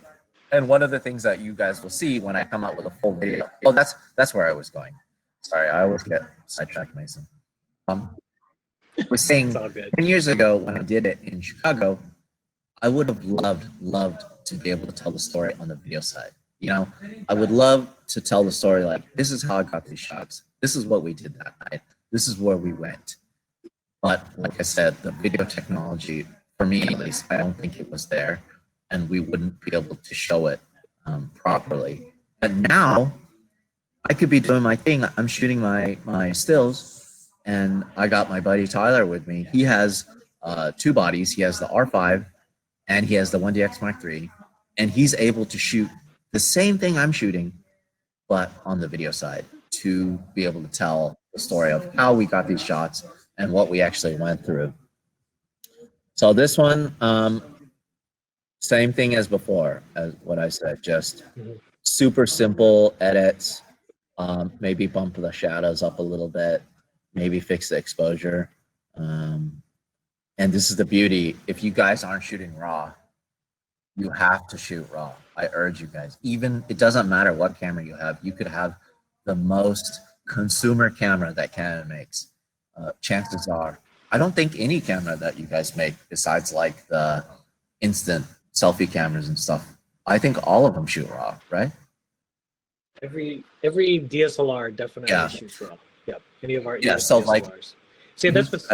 and one of the things that you guys will see when I come out with a full video. Oh, that's where I was going. Sorry, I always get sidetracked, Mason. Was saying 10 years ago when I did it in Chicago, I would have loved to be able to tell the story on the video side. You know, I would love to tell the story like, this is how I got these shots. This is what we did that night. This is where we went. But like I said, the video technology, for me at least, I don't think it was there, and we wouldn't be able to show it properly. But now I could be doing my thing. I'm shooting my stills, and I got my buddy Tyler with me. He has two bodies. He has the R5 and he has the 1DX Mark III, and he's able to shoot the same thing I'm shooting, but on the video side, to be able to tell the story of how we got these shots and what we actually went through. So this one, same thing as before, as what I said, just super simple edits, maybe bump the shadows up a little bit, maybe fix the exposure. And this is the beauty. If you guys aren't shooting RAW, you have to shoot RAW. I urge you guys. Even, it doesn't matter what camera you have. You could have the most consumer camera that Canon makes. Chances are, I don't think any camera that you guys make, besides like the instant selfie cameras and stuff, I think all of them shoot RAW, right? Every DSLR definitely shoots RAW. Yep. Any of our so DSLRs. like, see, that's what's.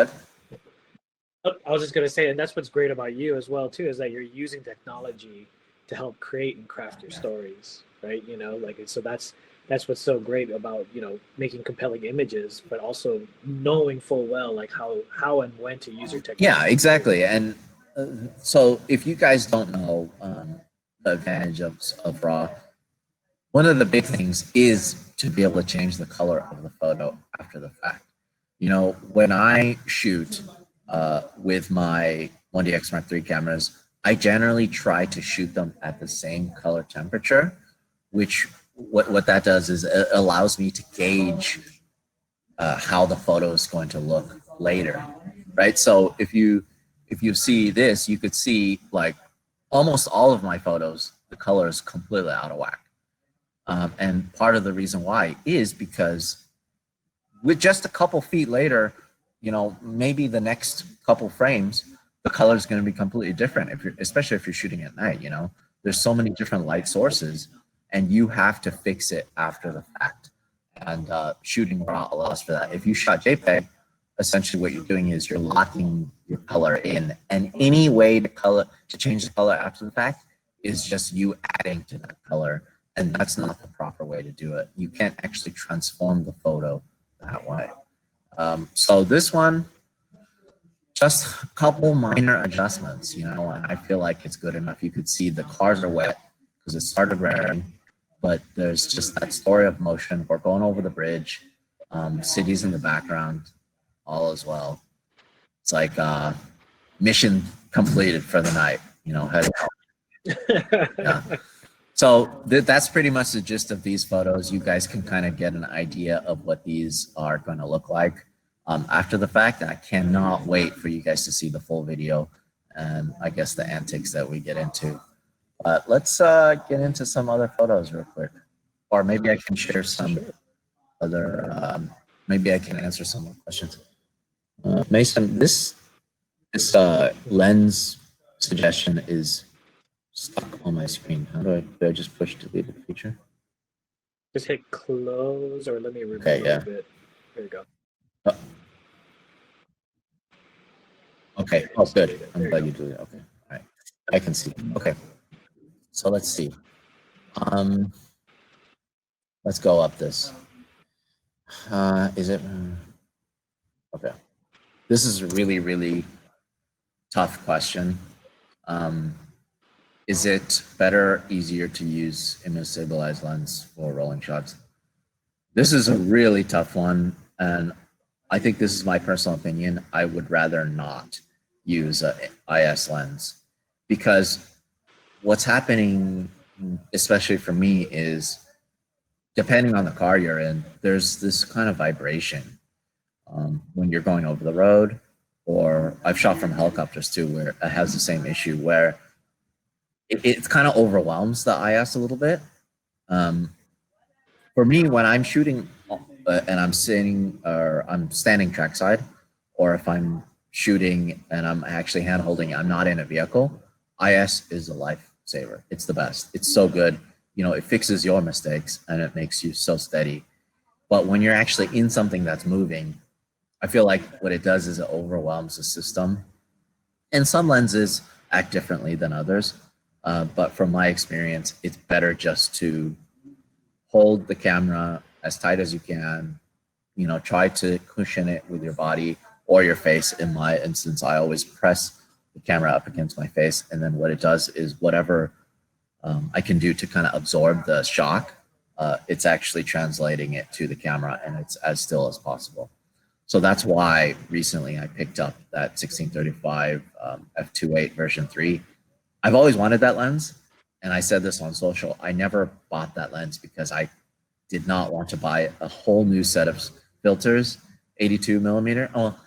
I was just gonna say, and that's what's great about you as well too, is that you're using technology to help create and craft your stories, right? You know, like, so that's what's so great about, you know, making compelling images, but also knowing full well like how and when to use your technology. Yeah, exactly. And so if you guys don't know the advantage of RAW, one of the big things is to be able to change the color of the photo after the fact. You know, when I shoot with my 1DX Mark III cameras, I generally try to shoot them at the same color temperature, which what that does is it allows me to gauge how the photo is going to look later, right? So if you see this, you could see like almost all of my photos, the color is completely out of whack. And part of the reason why is because with just a couple feet later, you know, maybe the next couple frames, the color is going to be completely different. Especially if you're shooting at night, you know, there's so many different light sources, and you have to fix it after the fact. And shooting RAW allows for that. If you shot JPEG, essentially what you're doing is you're locking your color in, and any way to change the color after the fact is just you adding to that color, and that's not the proper way to do it. You can't actually transform the photo that way. So this one, just a couple minor adjustments, you know, and I feel like it's good enough. You could see the cars are wet because it started raining, but there's just that story of motion. We're going over the bridge, cities in the background, all as well. It's like mission completed for the night, you know, head out. Yeah. So that's pretty much the gist of these photos. You guys can kind of get an idea of what these are going to look like after the fact. And I cannot wait for you guys to see the full video and I guess the antics that we get into. But let's get into some other photos real quick. Or maybe I can share some other, maybe I can answer some more questions. Mason, this lens suggestion is stuck on my screen. How do I just push delete the feature? Just hit close, or let me remove Okay, yeah. it. There you go. Okay. Oh, good. I'm glad you did it. Okay. All right. I can see. Okay. So let's see. Let's go up this. Is it? Okay. This is a really, really tough question. Is it better, easier to use image stabilized lens for rolling shots? This is a really tough one, and I think this is my personal opinion. I would rather not use a IS lens, because what's happening, especially for me, is depending on the car you're in, there's this kind of vibration when you're going over the road, or I've shot from helicopters too, where it has the same issue where it kind of overwhelms the IS a little bit. For me, when I'm shooting and I'm sitting or I'm standing trackside, or if I'm shooting and I'm actually hand holding, I'm not in a vehicle, IS is a lifesaver. It's the best. It's so good. You know, it fixes your mistakes and it makes you so steady. But when you're actually in something that's moving, I feel like what it does is it overwhelms the system. And some lenses act differently than others. But from my experience, it's better just to hold the camera as tight as you can, you know, try to cushion it with your body or your face. In my instance, I always press the camera up against my face. And then what it does is whatever I can do to kind of absorb the shock, it's actually translating it to the camera, and it's as still as possible. So that's why recently I picked up that 1635 f2.8 version 3. I've always wanted that lens, and I said this on social. I never bought that lens because I did not want to buy a whole new set of filters, 82 millimeter. Oh,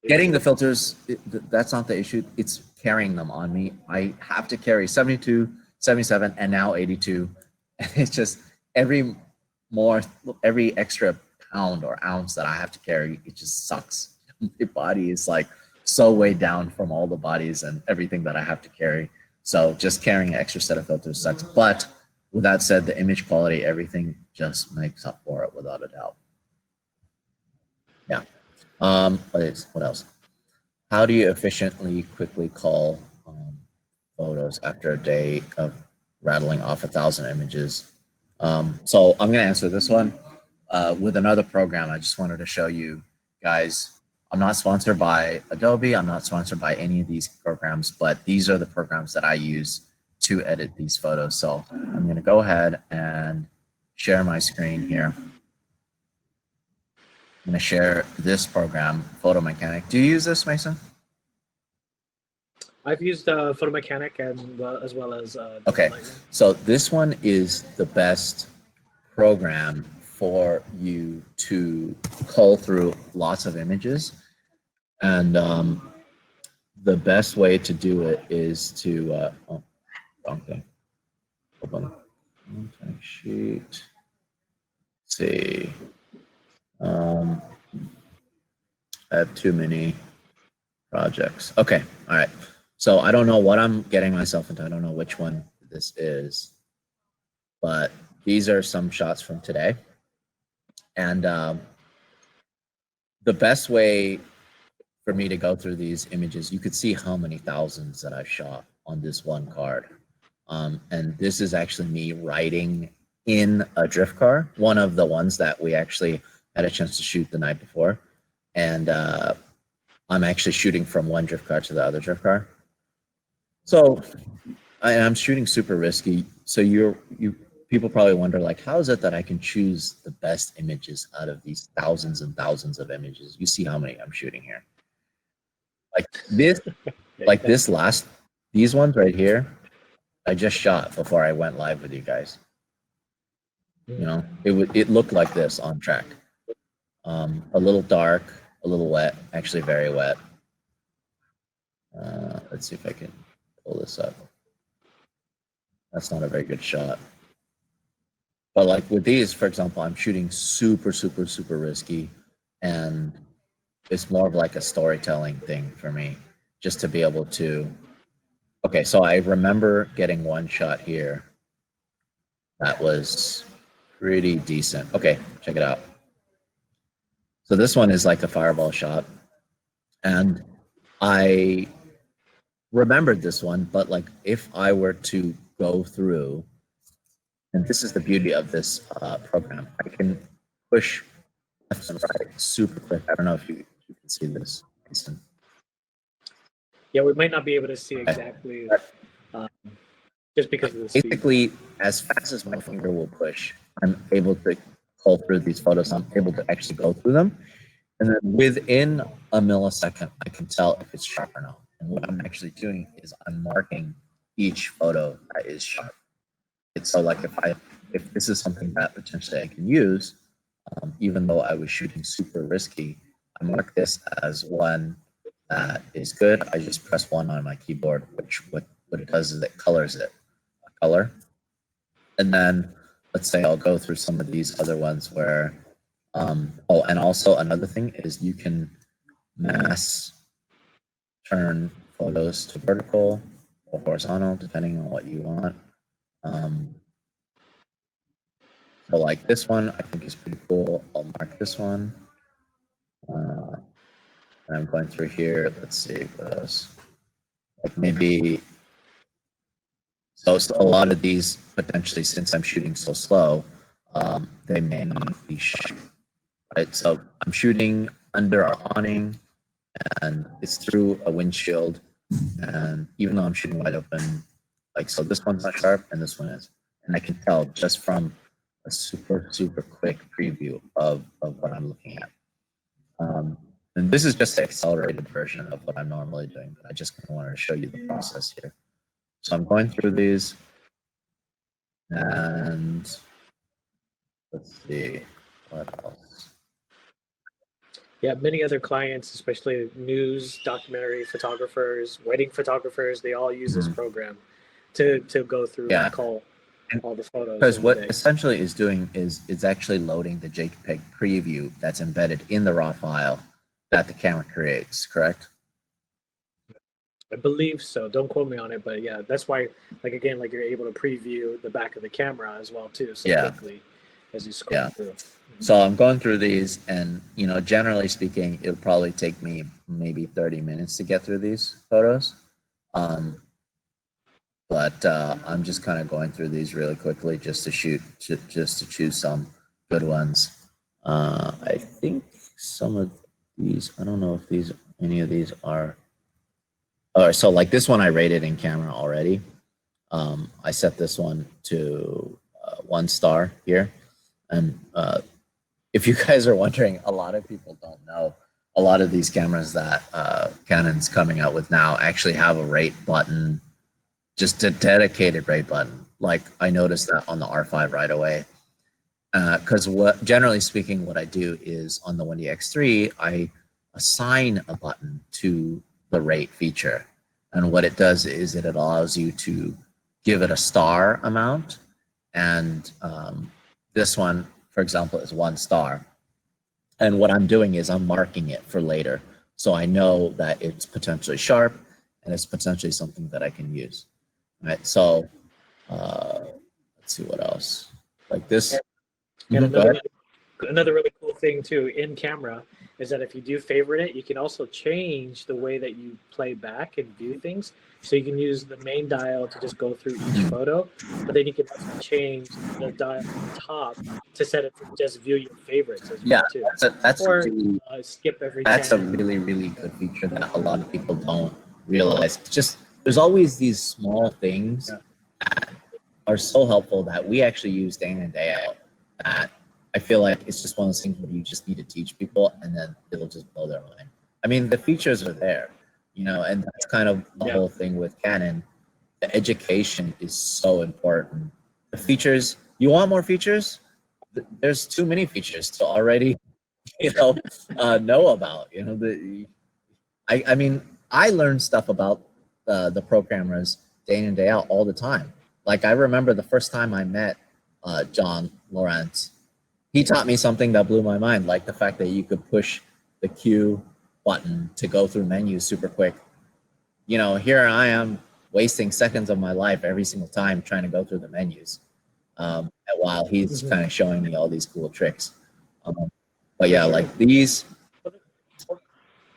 getting the filters, that's not the issue. It's carrying them on me. I have to carry 72, 77, and now 82. And it's just every extra pound or ounce that I have to carry, it just sucks. My body is like so weighed down from all the bodies and everything that I have to carry. So just carrying an extra set of filters sucks. But with that said, the image quality, everything just makes up for it without a doubt. Yeah. What else? How do you efficiently, quickly cull photos after a day of rattling off 1,000 images? So I'm going to answer this one with another program. I just wanted to show you guys. I'm not sponsored by Adobe. I'm not sponsored by any of these programs, but these are the programs that I use to edit these photos. So I'm going to go ahead and share my screen here. I'm going to share this program, Photo Mechanic. Do you use this, Mason? I've used Photo Mechanic and as well as okay. Lightroom. So this one is the best program for you to cull through lots of images, and the best way to do it is to okay, open contact sheet. Let's see, I have too many projects. Okay, all right. So I don't know what I'm getting myself into. I don't know which one this is, but these are some shots from today. And the best way for me to go through these images, you could see how many thousands that I've shot on this one card. And this is actually me riding in a drift car, one of the ones that we actually had a chance to shoot the night before. And I'm actually shooting from one drift car to the other drift car. So I'm shooting super risky. So people probably wonder, like, how is it that I can choose the best images out of these thousands and thousands of images? You see how many I'm shooting here. Like this, these ones right here, I just shot before I went live with you guys. You know, it looked like this on track. A little dark, a little wet, actually very wet. Let's see if I can pull this up. That's not a very good shot. But like with these, for example, I'm shooting super, super, super risky, and it's more of like a storytelling thing for me, just to be able to Okay, so I remember getting one shot here that was pretty decent. Okay, check it out. So this one is like a fireball shot, and I remembered this one, but like if I were to go through, and this is the beauty of this program, I can push left and right super quick. I don't know if you can see this. Yeah, we might not be able to see exactly just because of the speed. Basically, as fast as my finger will push, I'm able to pull through these photos. I'm able to actually go through them. And then within a millisecond, I can tell if it's sharp or not. And what I'm actually doing is I'm marking each photo that is sharp. It's so like if this is something that potentially I can use, even though I was shooting super risky, I mark this as one that is good. I just press 1 on my keyboard, which what it does is it colors it a color. And then let's say I'll go through some of these other ones where, oh, and also another thing is you can mass turn photos to vertical or horizontal, depending on what you want. So like this one, I think is pretty cool. I'll mark this one. And I'm going through here. Let's see what else. Like maybe, so a lot of these potentially, since I'm shooting so slow, they may not be sharp, right? So I'm shooting under our awning, and it's through a windshield, and even though I'm shooting wide open, like, so this one's not sharp and this one is, and I can tell just from a super quick preview of what I'm looking at. And this is just the accelerated version of what I'm normally doing, but I just kind of wanted to show you the process here. So I'm going through these, and let's see what else. Yeah, many other clients, especially news, documentary photographers, wedding photographers, they all use this program to go through and cull all the photos. Because what essentially is doing is it's actually loading the JPEG preview that's embedded in the raw file that the camera creates, correct? I believe so. Don't quote me on it, but yeah, that's why, like, again, like you're able to preview the back of the camera as well too, so quickly as you scroll through. So I'm going through these, and you know, generally speaking, it'll probably take me maybe 30 minutes to get through these photos. But I'm just kind of going through these really quickly just to choose some good ones. I think some of these, I don't know if any of these are. Oh, so like this one I rated in camera already. I set this one to 1 star here. And if you guys are wondering, a lot of people don't know, a lot of these cameras that Canon's coming out with now actually have a rate button, just a dedicated rate button. Like I noticed that on the R5 right away. Because generally speaking, what I do is on the 1DX3, I assign a button to the rate feature. And what it does is it allows you to give it a star amount. And this one, for example, is 1 star. And what I'm doing is I'm marking it for later. So I know that it's potentially sharp and it's potentially something that I can use. Right. So let's see what else. Like this. And another really cool thing too in camera is that if you do favorite it, you can also change the way that you play back and view things. So you can use the main dial to just go through each photo, but then you can also change the dial at the top to set it to just view your favorites as well too. Skip every. That's a really good feature that a lot of people don't realize. It's just there's always these small things that are so helpful that we actually use day in and day out. That I feel like it's just one of those things where you just need to teach people, and then it'll just blow their mind. I mean, the features are there, you know, and that's kind of the whole thing with Canon. The education is so important. The features, you want more features? There's too many features to already, you know about. You know, I mean, I learn stuff about the programmers day in and day out all the time. Like I remember the first time I met John Lawrence, he taught me something that blew my mind, like the fact that you could push the Q button to go through menus super quick. You know, here I am wasting seconds of my life every single time trying to go through the menus, while he's kind of showing me all these cool tricks. But yeah, like these.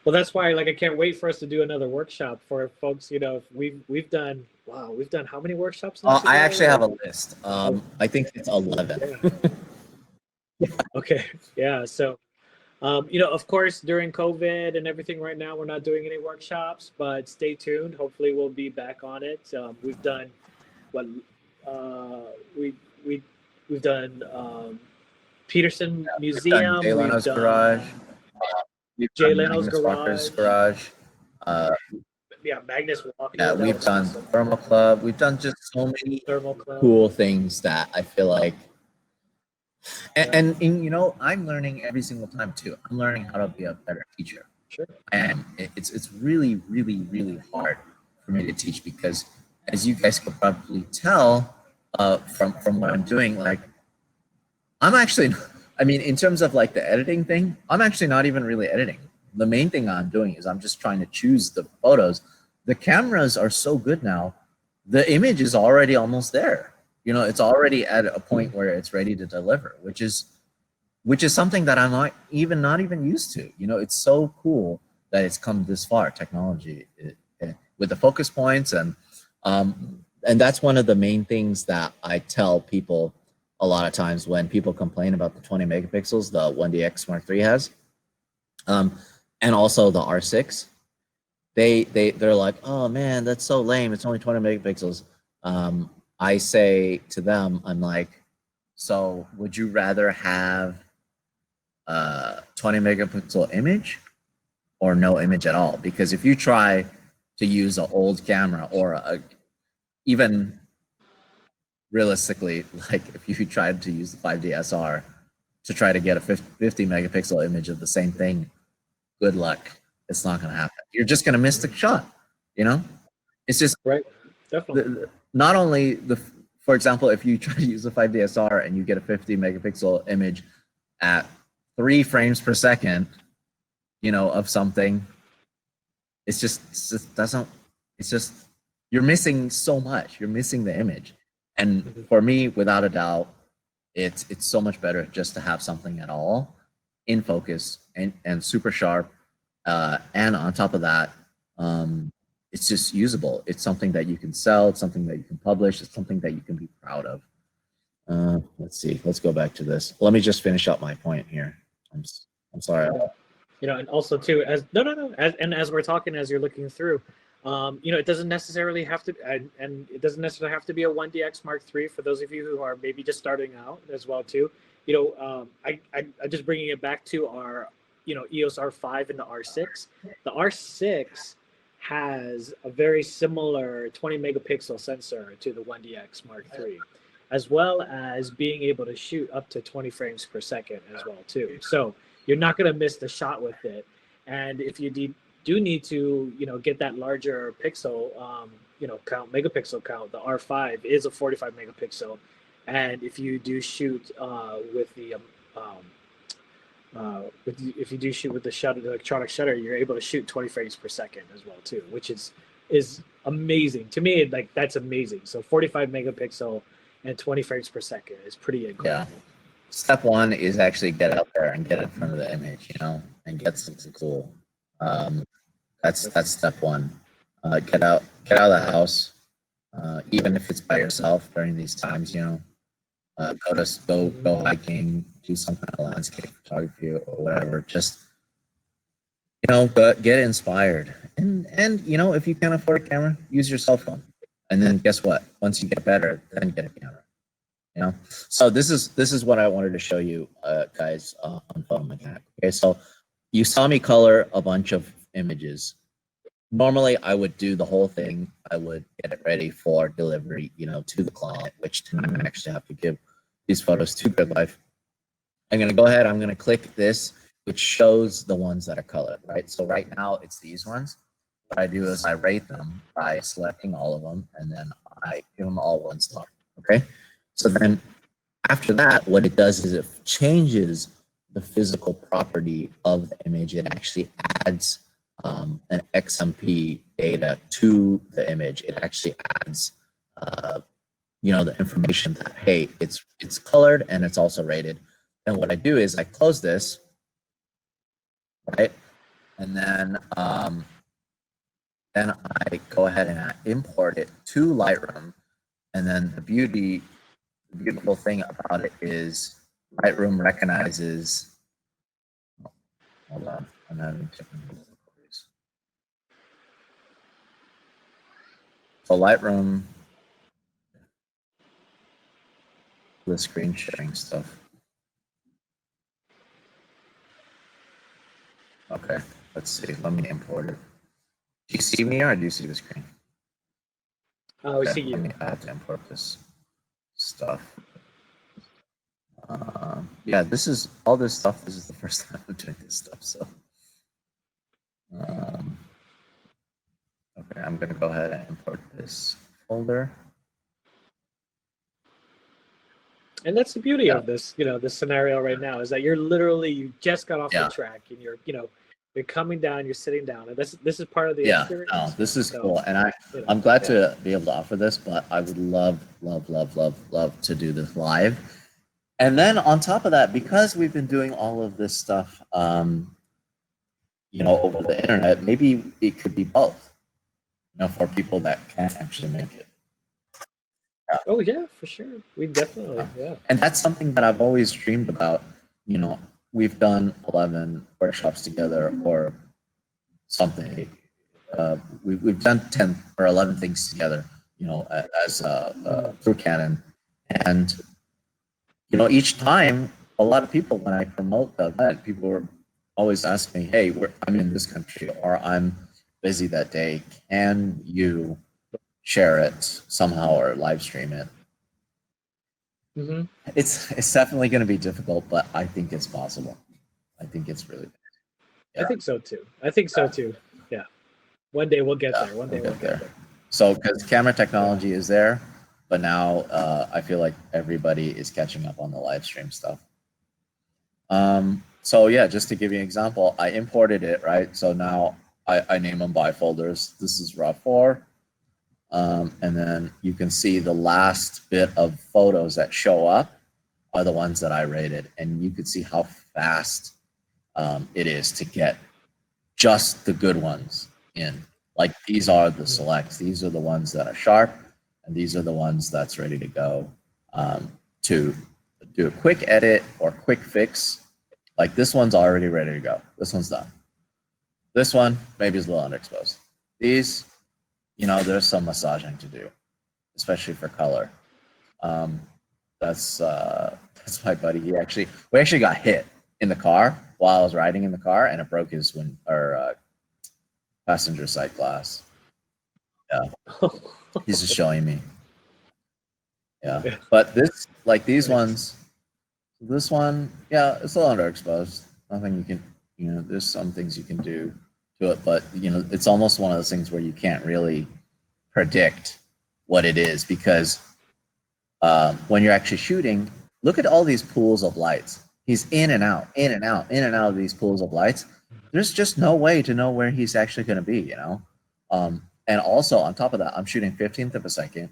Well, that's why, like, I can't wait for us to do another workshop for folks. You know, we've done how many workshops now? I actually have a list. I think it's 11. Yeah. Okay. Yeah. So, you know, of course, during COVID and everything right now, we're not doing any workshops, but stay tuned. Hopefully, we'll be back on it. We've done what we've done Peterson Museum. Jay Leno's garage. Jay Leno's Magnus Walker's garage. garage. Yeah, Magnus Walker. Yeah, we've done Thermal Club. We've done just so many cool things that I feel like, and you know, I'm learning every single time too. I'm learning how to be a better teacher. Sure. And it's really, really, really hard for me to teach because, as you guys could probably tell from what I'm doing, like I'm actually, I mean, in terms of like the editing thing, I'm actually not even really editing. The main thing I'm doing is I'm just trying to choose the photos. The cameras are so good now. The image is already almost there. You know, it's already at a point where it's ready to deliver, which is something that I'm not even used to. You know, it's so cool that it's come this far, technology, with the focus points, and that's one of the main things that I tell people a lot of times when people complain about the 20 megapixels the 1DX Mark III has, and also the R6. They're like, oh man, that's so lame. It's only 20 megapixels. I say to them, I'm like, so would you rather have 20 megapixel image or no image at all? Because if you try to use an old camera or even realistically, like if you tried to use the 5D SR to try to get a 50 megapixel image of the same thing, good luck. It's not going to happen. You're just going to miss the shot, you know? It's just right. Definitely. Not only for example, if you try to use the 5D SR and you get a 50 megapixel image at 3 frames per second, you know, of something, it's just you're missing so much. You're missing the image. And for me, without a doubt, it's so much better just to have something at all in focus and super sharp. And on top of that, it's just usable. It's something that you can sell. It's something that you can publish. It's something that you can be proud of. Let's see. Let's go back to this. Let me just finish up my point here. I'm sorry. You know, and also too, as we're talking, as you're looking through, you know, it doesn't necessarily have to, and it doesn't necessarily have to be a 1DX Mark III for those of you who are maybe just starting out as well too. You know, I just bringing it back to our, you know, EOS R5 and the R6. The R6 has a very similar 20 megapixel sensor to the 1DX Mark III, as well as being able to shoot up to 20 frames per second as well too. So you're not going to miss the shot with it. And if you do need to, you know, get that larger pixel, you know, megapixel count, the R5 is a 45 megapixel. And if you do shoot with the if you do shoot with the shutter, the electronic shutter, you're able to shoot 20 frames per second as well too, which is amazing to me. Like, that's amazing. So 45 megapixel and 20 frames per second is pretty incredible. Yeah. Step one is actually get out there and get in front of the image, you know, and get something cool. That's step one. Get out of the house, even if it's by yourself during these times, you know. Go hiking, do some kind of landscape photography or whatever. Just, you know, get inspired. And you know, if you can't afford a camera, use your cell phone. And then guess what? Once you get better, then get a camera. You know. So this is what I wanted to show you, guys, on Photo Mechanic. Okay, so you saw me color a bunch of images. Normally, I would do the whole thing. I would get it ready for delivery, you know, to the client, which time I actually have to give these photos to Gridlife. I'm going to go ahead. I'm going to click this, which shows the ones that are colored, right? So right now, it's these ones. What I do is I rate them by selecting all of them, and then I give them all 1 star, okay? So then after that, what it does is it changes the physical property of the image. It actually adds an XMP data to the image, it actually adds, the information that, hey, it's colored and it's also rated. And what I do is I close this, right? And then I go ahead and I import it to Lightroom. And then the beautiful thing about it is Lightroom recognizes, hold on, I'm having technical difficulties. So Lightroom, the screen sharing stuff. Okay, let's see, let me import it. Do you see me or do you see the screen? Oh, we see you. I have to import this stuff. Yeah, this is all this stuff. This is the first time I'm doing this stuff. So, okay, I'm gonna go ahead and import this folder. And that's the beauty of this, this scenario right now is that you just got off the track and you're coming down, you're sitting down, and this is part of the experience. No, this is cool, and I'm glad to be able to offer this, but I would love to do this live. And then on top of that, because we've been doing all of this stuff, over the internet, maybe it could be both, for people that can't actually make it. Oh yeah, for sure. We definitely, yeah. And that's something that I've always dreamed about. We've done 11 workshops together or something. We've done 10 or 11 things together, as through Canon. And, each time, a lot of people, when I promote the event, people were always asking me, hey, I'm in this country or I'm busy that day. Can you share it somehow or live stream it? Mm-hmm. It's definitely going to be difficult, but I think it's possible. I think it's really. I think so too. Yeah. One day we'll get there. One day we'll get there. So, because camera technology is there, but now I feel like everybody is catching up on the live stream stuff. So yeah, just to give you an example, I imported it, right? So now I name them by folders. This is RAW4. And then you can see the last bit of photos that show up are the ones that I rated. And you can see how fast it is to get just the good ones in. Like these are the selects. These are the ones that are sharp. And these are the ones that's ready to go to do a quick edit or quick fix. Like this one's already ready to go. This one's done. This one maybe is a little underexposed. These, there's some massaging to do, especially for color. That's my buddy. We actually got hit in the car while I was riding in the car, and it broke his passenger side glass. Yeah, he's just showing me. Yeah, but these ones, this one, yeah, it's a little underexposed. Nothing you can, there's some things you can do to it, but it's almost one of those things where you can't really predict what it is, because when you're actually shooting, look at all these pools of lights. He's in and out of these pools of lights. There's just no way to know where he's actually going to be, and also on top of that, I'm shooting 15th of a second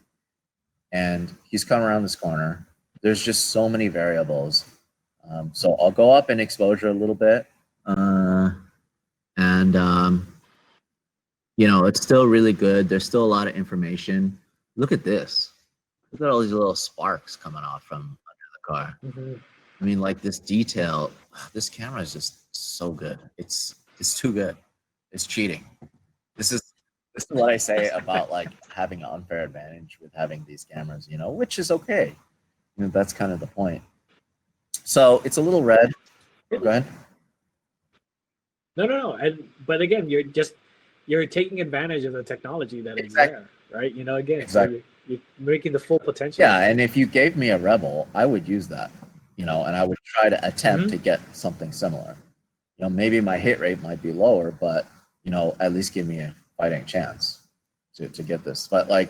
and he's coming around this corner. There's just so many variables. So I'll go up in exposure a little bit. It's still really good. There's still a lot of information. Look at this. Look at all these little sparks coming off from under the car. Mm-hmm. I mean, like this detail, this camera is just so good. It's too good. It's cheating. This is what I say about like having an unfair advantage with having these cameras, which is okay. That's kind of the point. So it's a little red. Go ahead. No. But again, you're taking advantage of the technology that is there, right? Again, exactly. So you're making the full potential. Yeah, and if you gave me a Rebel, I would use that, and I would try to attempt to get something similar. Maybe my hit rate might be lower, but at least give me a fighting chance to get this. But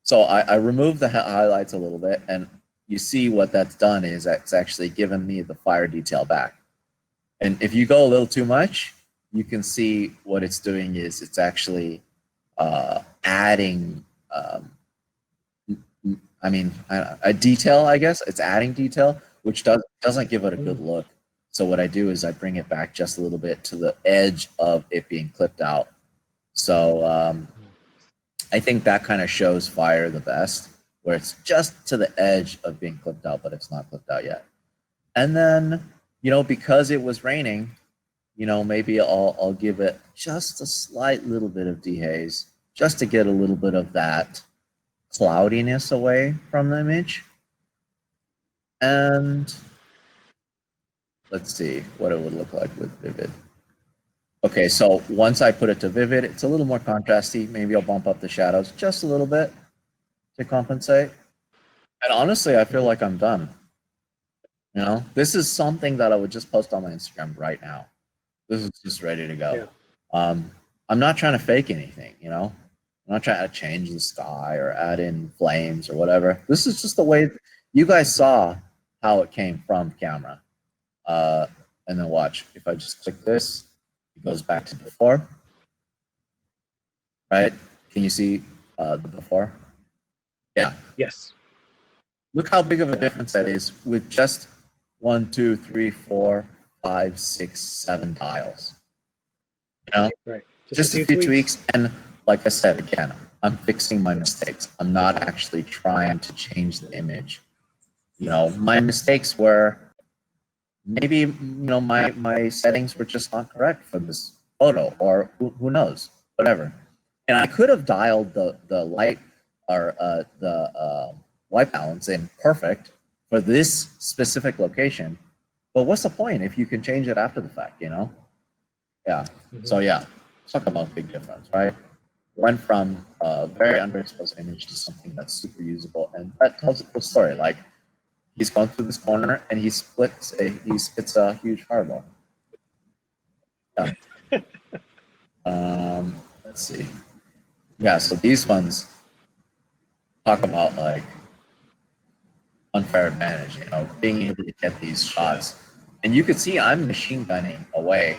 so I removed the highlights a little bit, and you see what that's done is it's actually given me the fire detail back. And if you go a little too much, you can see what it's doing is it's actually adding, a detail, I guess. It's adding detail, which doesn't give it a good look. So what I do is I bring it back just a little bit to the edge of it being clipped out. So I think that kind of shows fire the best, where it's just to the edge of being clipped out, but it's not clipped out yet. And then, because it was raining, maybe I'll give it just a slight little bit of dehaze, just to get a little bit of that cloudiness away from the image. And let's see what it would look like with vivid. Okay, so once I put it to vivid, it's a little more contrasty. Maybe I'll bump up the shadows just a little bit to compensate. And honestly, I feel like I'm done. This is something that I would just post on my Instagram right now. This is just ready to go. Yeah. I'm not trying to fake anything, I'm not trying to change the sky or add in flames or whatever. This is just the way you guys saw how it came from camera. And then watch, if I just click this, it goes back to before, right? Can you see the before? Yeah. Yes. Look how big of a difference that is with just 1, 2, 3, 4, 5, 6, 7 dials. Right. Just a few tweaks. And like I said, again, I'm fixing my mistakes. I'm not actually trying to change the image. My mistakes were maybe, my settings were just not correct for this photo, or who knows, whatever. And I could have dialed the light or the white balance in perfect for this specific location. But what's the point if you can change it after the fact, Yeah. Mm-hmm. So yeah, talk about a big difference, right? Went from a very underexposed image to something that's super usable, and that tells a cool story. Like, he's going through this corner and he spits a huge fireball. Yeah. Let's see. Yeah, so these ones talk about like unfair advantage, being able to get these shots. And you could see I'm machine gunning away.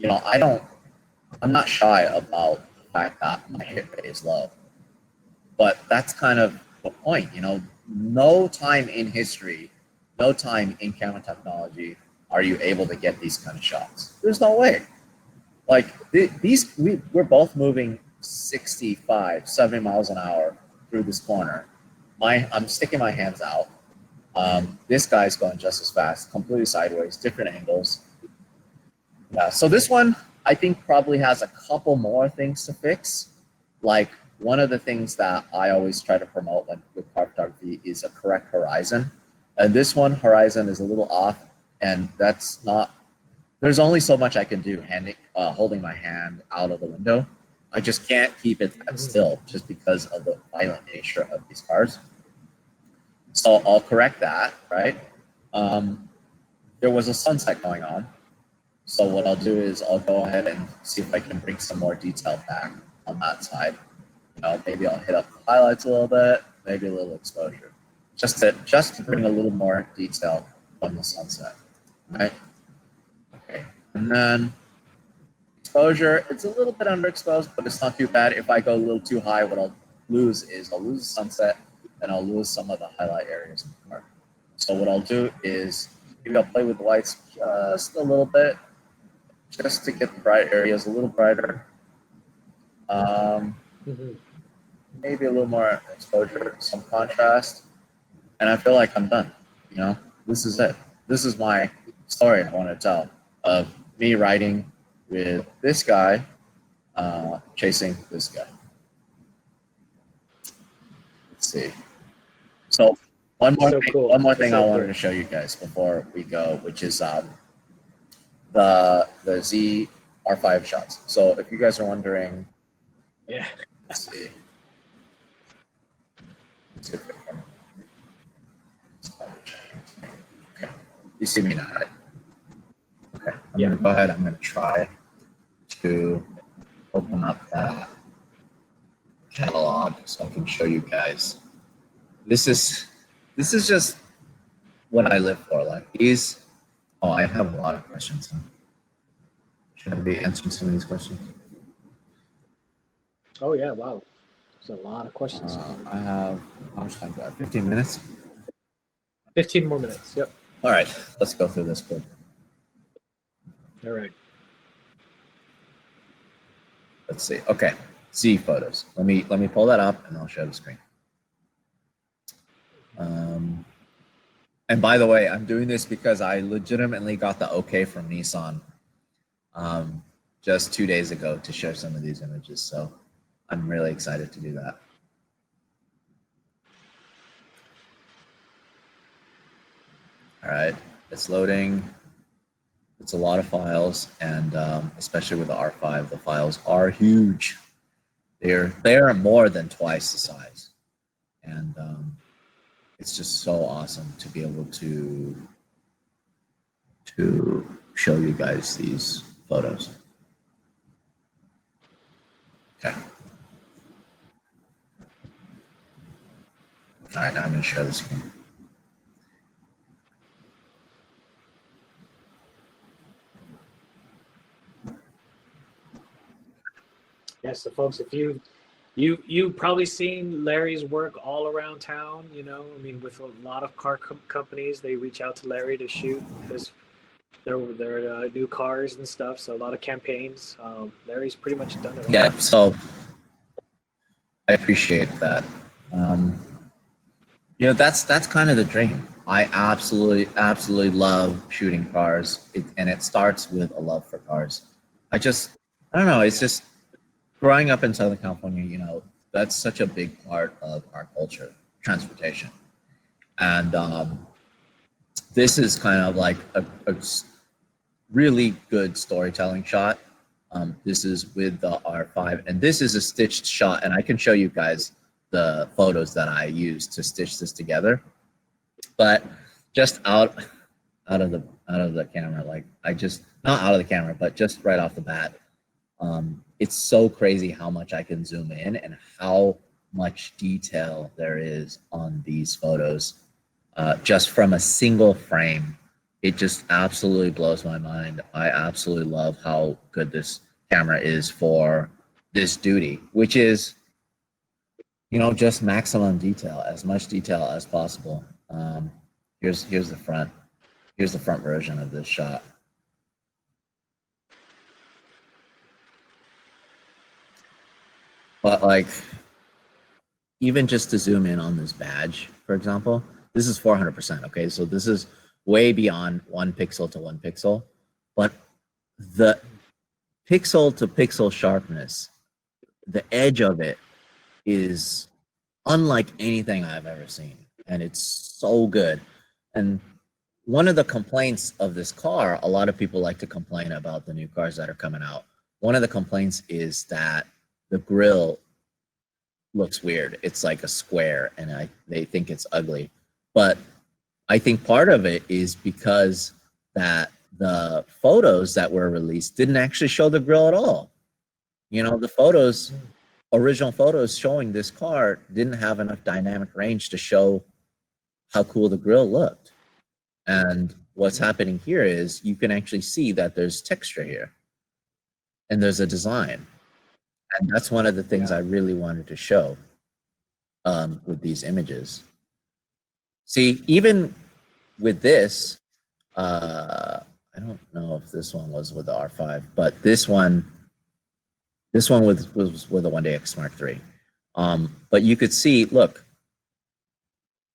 I'm not shy about the fact that my hit rate is low. But that's kind of the point, no time in history, no time in camera technology are you able to get these kind of shots. There's no way. Like we're both moving 65, 70 miles an hour through this corner. I'm sticking my hands out. This guy's going just as fast, completely sideways, different angles. Yeah, so this one I think probably has a couple more things to fix. Like, one of the things that I always try to promote with car photography is a correct horizon. And this one, horizon is a little off, and there's only so much I can do holding my hand out of the window. I just can't keep it that still just because of the violent nature of these cars. So I'll correct that, right? There was a sunset going on. So what I'll do is I'll go ahead and see if I can bring some more detail back on that side. Maybe I'll hit up the highlights a little bit, maybe a little exposure, just to bring a little more detail on the sunset, right? Okay, and then exposure, it's a little bit underexposed, but it's not too bad. If I go a little too high, what I'll lose the sunset, and I'll lose some of the highlight areas in the car. So what I'll do is maybe I'll play with the lights just a little bit, just to get the bright areas a little brighter. Maybe a little more exposure, some contrast, and I feel like I'm done. This is it. This is my story I want to tell of me riding with this guy, chasing this guy. Let's see. So one more thing I wanted to show you guys before we go, which is the Z R5 shots. So if you guys are wondering, yeah, let's see. Okay. You see me now, right? Okay. I'm gonna go ahead. I'm gonna try to open up that catalog so I can show you guys. This is just what I live for. Like these. Oh, I have a lot of questions. Should I be answering some of these questions? Oh yeah, wow. There's a lot of questions. I have, how much time do I have? 15 minutes? 15 more minutes. Yep. All right, let's go through this quick. All right. Let's see. Okay, Z photos. Let me pull that up and I'll share the screen. And by the way, I'm doing this because I legitimately got the okay from Nissan just 2 days ago to share some of these images. So I'm really excited to do that. All right, it's loading. It's a lot of files, and especially with the R5, the files are huge. They're more than twice the size, and it's just so awesome to be able to show you guys these photos. Okay. All right, now I'm going to share the screen. Yes, so folks, if you've probably seen Larry's work all around town. You know, I mean, with a lot of car companies, they reach out to Larry to shoot their new cars and stuff. So a lot of campaigns. Larry's pretty much done it all. Yeah, so I appreciate that. You know, that's kind of the dream. I absolutely love shooting cars, and it starts with a love for cars. I don't know. It's just growing up in Southern California. You know, that's such a big part of our culture, transportation, and this is kind of like a really good storytelling shot. This is with the R5, and this is a stitched shot, and I can show you guys the photos that I used to stitch this together. But just out of the camera, like not out of the camera, but just right off the bat, it's so crazy how much I can zoom in and how much detail there is on these photos, just from a single frame. It just absolutely blows my mind. I absolutely love how good this camera is for this duty, which is, you know, just maximum detail, as much detail as possible. Here's the front. Here's the front version of this shot. But like, even just to zoom in on this badge, for example, this is 400%. Okay, so this is way beyond 1 pixel to 1 pixel, but the pixel to pixel sharpness, the edge of it is unlike anything I've ever seen, and it's so good. And one of the complaints of this car, a lot of people like to complain about the new cars that are coming out. One of the complaints is that the grille looks weird. It's like a square, and they think it's ugly. But I think part of it is because that the photos that were released didn't actually show the grille at all. You know, the photos, original photos showing this car didn't have enough dynamic range to show how cool the grille looked. And what's happening here is you can actually see that there's texture here and there's a design. And that's one of the things I really wanted to show with these images. See, even with this, I don't know if this one was with the R5, but this one was with the 1DX Mark III. But you could see, look,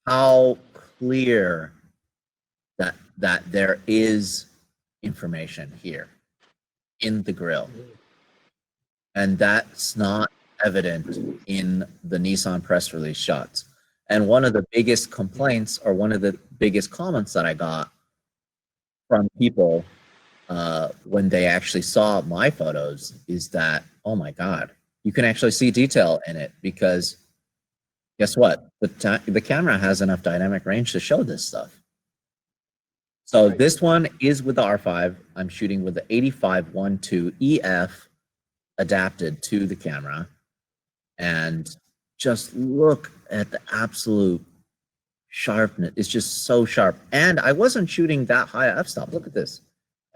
how clear that there is information here in the grille. And that's not evident in the Nissan press release shots. And one of the biggest complaints, or one of the biggest comments that I got from people when they actually saw my photos is that, oh my God, you can actually see detail in it, because guess what? The camera has enough dynamic range to show this stuff. So this one is with the R5. I'm shooting with the 8512 EF adapted to the camera, and just look at the absolute sharpness. It's just so sharp. And I wasn't shooting that high f-stop. Look at this,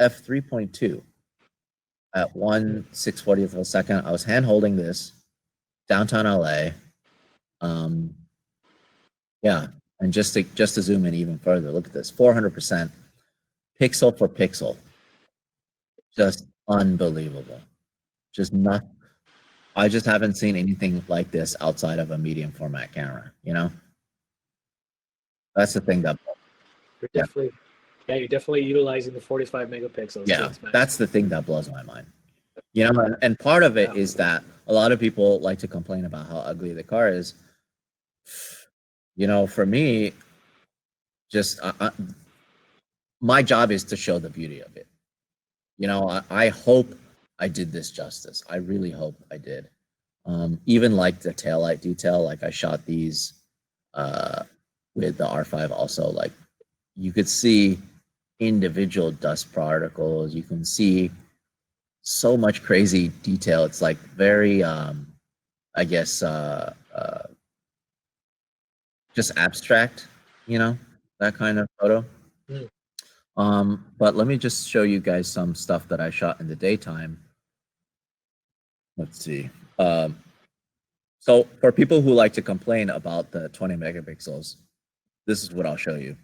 f3.2. at 1/640th of a second. I was hand holding this downtown LA. Yeah, and just to zoom in even further, look at this, 400% pixel for pixel, just unbelievable. Just not. I just haven't seen anything like this outside of a medium format camera. You know, that's the thing that. You're definitely, you're definitely utilizing the 45 megapixels. Yeah, that's the thing that blows my mind. You know, and part of it is that a lot of people like to complain about how ugly the car is. You know, for me, just my job is to show the beauty of it. You know, I hope I did this justice. I really hope I did. Even like the taillight detail, like I shot these with the R5 also, like you could see individual dust particles. You can see so much crazy detail. It's like very, I guess, just abstract, you know, that kind of photo. But let me just show you guys some stuff that I shot in the daytime. Let's see. So for people who like to complain about the 20 megapixels, this is what I'll show you.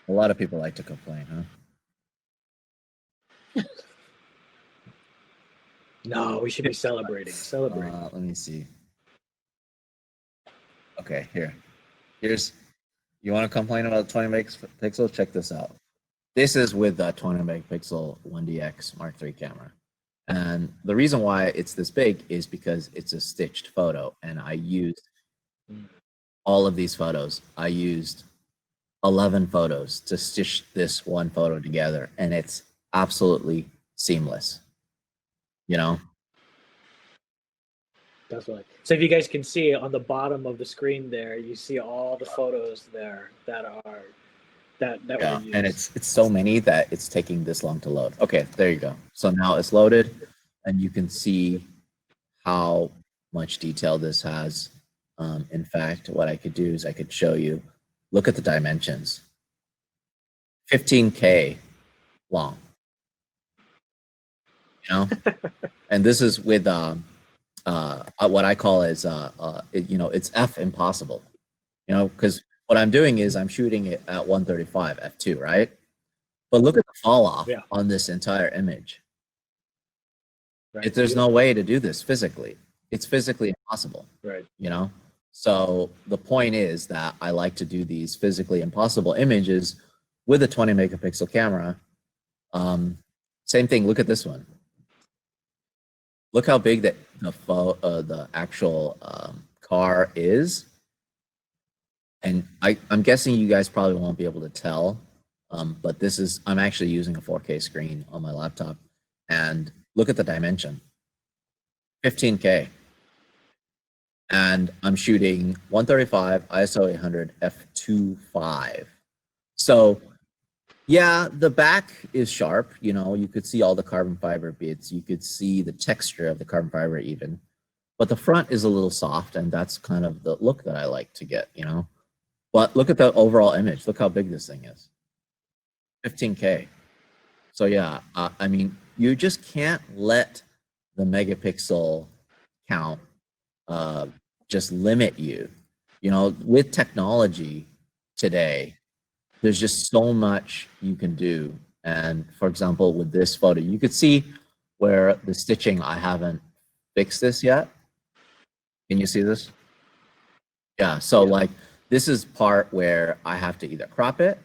A lot of people like to complain, huh? No, we should be celebrating. Celebrate. Let me see. Okay, here's. You want to complain about 20 megapixels? Check this out. This is with the 20 megapixel 1DX Mark III camera. And the reason why it's this big is because it's a stitched photo. And I used all of these photos. I used 11 photos to stitch this one photo together. And it's absolutely seamless, you know? Definitely. So if you guys can see on the bottom of the screen there, you see all the photos there that are that Yeah, were used. and it's so many that it's taking this long to load. Okay, there you go. So now it's loaded, and you can see how much detail this has. In fact, what I could do is I could show you. Look at the dimensions. 15K long. You know, and this is with what I call is you know, it's f impossible. You know, because what I'm doing is I'm shooting it at 135 f2, right? But look at the fall off on this entire image. Right. There's no way to do this physically. It's physically impossible. Right. You know? So the point is that I like to do these physically impossible images with a 20 megapixel camera. Same thing, look at this one. Look how big the actual car is. And I'm guessing you guys probably won't be able to tell, but this is, I'm actually using a 4K screen on my laptop. And look at the dimension, 15K. And I'm shooting 135 ISO 800 f2.5. So yeah, the back is sharp. You know, you could see all the carbon fiber bits. You could see the texture of the carbon fiber even. But the front is a little soft, and that's kind of the look that I like to get, you know. But look at the overall image. Look how big this thing is. 15K. So yeah, I mean, you just can't let the megapixel count just limit you. You know, with technology today, there's just so much you can do. And for example, with this photo, you could see where the stitching, I haven't fixed this yet. Can you see this? Yeah, so like this is part where I have to either crop it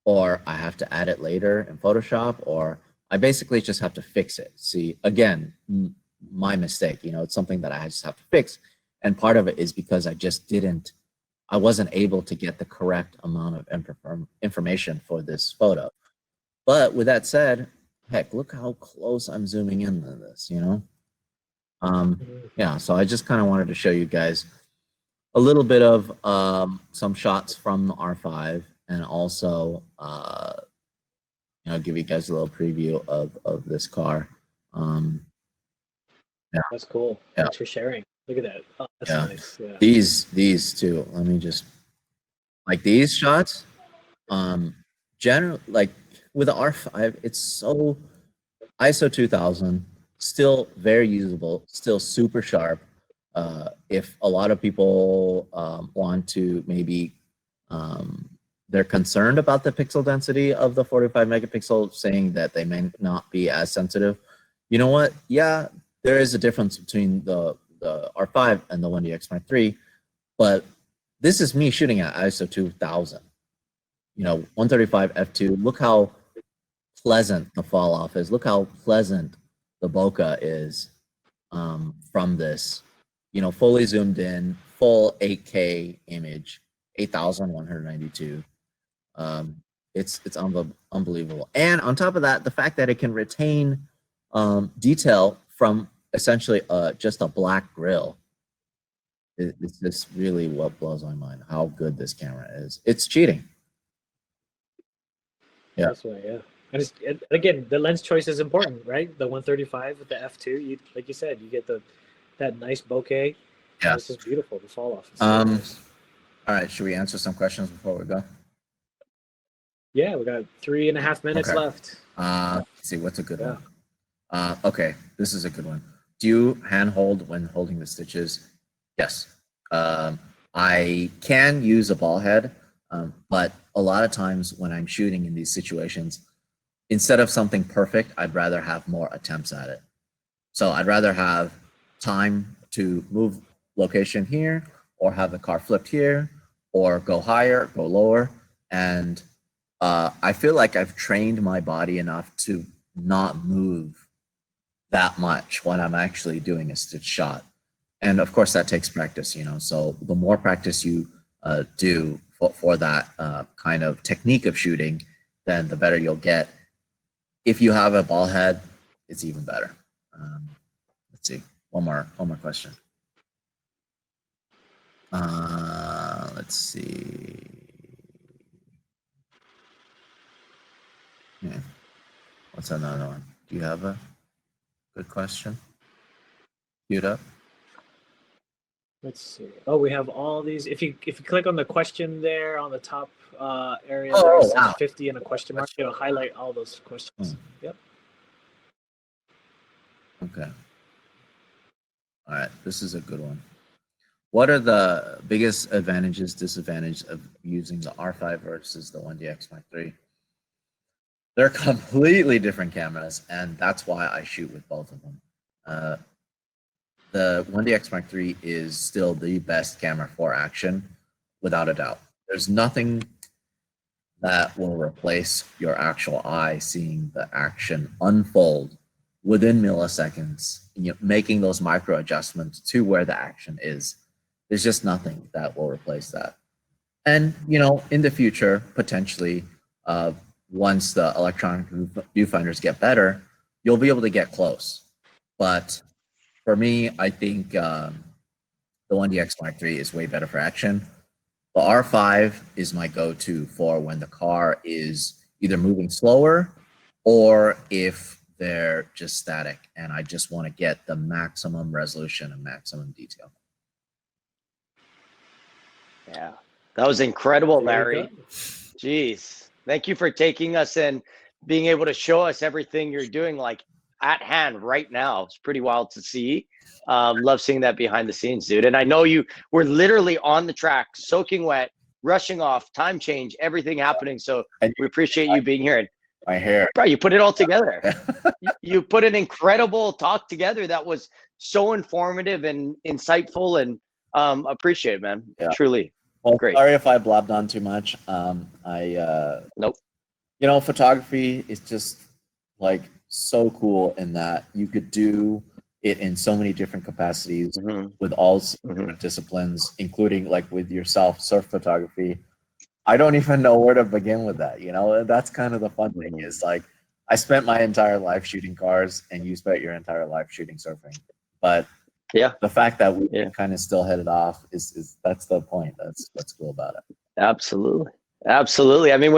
or I have to add it later in Photoshop, or I basically just have to fix it. See, again, my mistake, you know, it's something that I just have to fix. And part of it is because I wasn't able to get the correct amount of information for this photo. But with that said, heck, look how close I'm zooming in on this, you know? Yeah, so I just kind of wanted to show you guys a little bit of some shots from the R5, and also, you know, give you guys a little preview of this car. Yeah. That's cool. Yeah. Thanks for sharing. Look at that. Oh, that's nice. Yeah. These two, let me just, like these shots, generally, like with the R5, it's so ISO 2000, still very usable, still super sharp. If a lot of people want to maybe, they're concerned about the pixel density of the 45 megapixel, saying that they may not be as sensitive. You know what? Yeah, there is a difference between the R5 and the 1DX Mark III, but this is me shooting at ISO 2000. You know, 135 f2. Look how pleasant the fall off is. Look how pleasant the bokeh is from this. You know, fully zoomed in, full 8K image, 8,192. It's unbelievable. And on top of that, the fact that it can retain detail from essentially just a black grill. It's just really what blows my mind, how good this camera is. It's cheating. Yeah. That's why, yeah. And again, the lens choice is important, right? The 135 with the f2, like you said, you get that nice bokeh. Yeah. This is beautiful, the fall off. So nice. All right, should we answer some questions before we go? Yeah, we got 3.5 minutes left. Let's see, what's a good one? Okay, this is a good one. Do you hand hold when holding the stitches? Yes. I can use a ball head, but a lot of times when I'm shooting in these situations, instead of something perfect, I'd rather have more attempts at it. So I'd rather have time to move location here, or have the car flipped here, or go higher, go lower. And I feel like I've trained my body enough to not move that much when I'm actually doing a stitch shot. And of course that takes practice, you know, so the more practice you do for that kind of technique of shooting, then the better you'll get. If you have a ball head, it's even better. Let's see, one more question. Let's see. Yeah. What's another one? Do you have a good question queued up? Let's see. Oh, we have all these. If you click on the question there on the top area, there's 50 and a question mark. It'll highlight all those questions. Yep. Okay. All right. This is a good one. What are the biggest advantages, disadvantages of using the R5 versus the 1DX Mark III? They're completely different cameras, and that's why I shoot with both of them. The 1DX Mark III is still the best camera for action, without a doubt. There's nothing that will replace your actual eye seeing the action unfold within milliseconds, you know, making those micro adjustments to where the action is. There's just nothing that will replace that. And, you know, in the future, potentially, once the electronic viewfinders get better, you'll be able to get close. But for me, I think the 1DX Mark III is way better for action. The R5 is my go-to for when the car is either moving slower or if they're just static and I just want to get the maximum resolution and maximum detail. Yeah, that was incredible, Larry. Jeez. Thank you for taking us and being able to show us everything you're doing like at hand right now. It's pretty wild to see. Love seeing that behind the scenes, dude. And I know you were literally on the track, soaking wet, rushing off, time change, everything happening. So we appreciate you being here. My hair. Bro, you put it all together. You put an incredible talk together that was so informative and insightful, and appreciate it, man. Yeah. Truly. Well, great. Sorry if I blabbed on too much. Nope. You know, photography is just like so cool in that you could do it in so many different capacities with all different disciplines, including like with yourself, surf photography. I don't even know where to begin with that. You know, that's kind of the fun thing is like, I spent my entire life shooting cars and you spent your entire life shooting surfing. But yeah, the fact that we kind of still hit it off is that's the point. That's what's cool about it. Absolutely. Absolutely. I mean,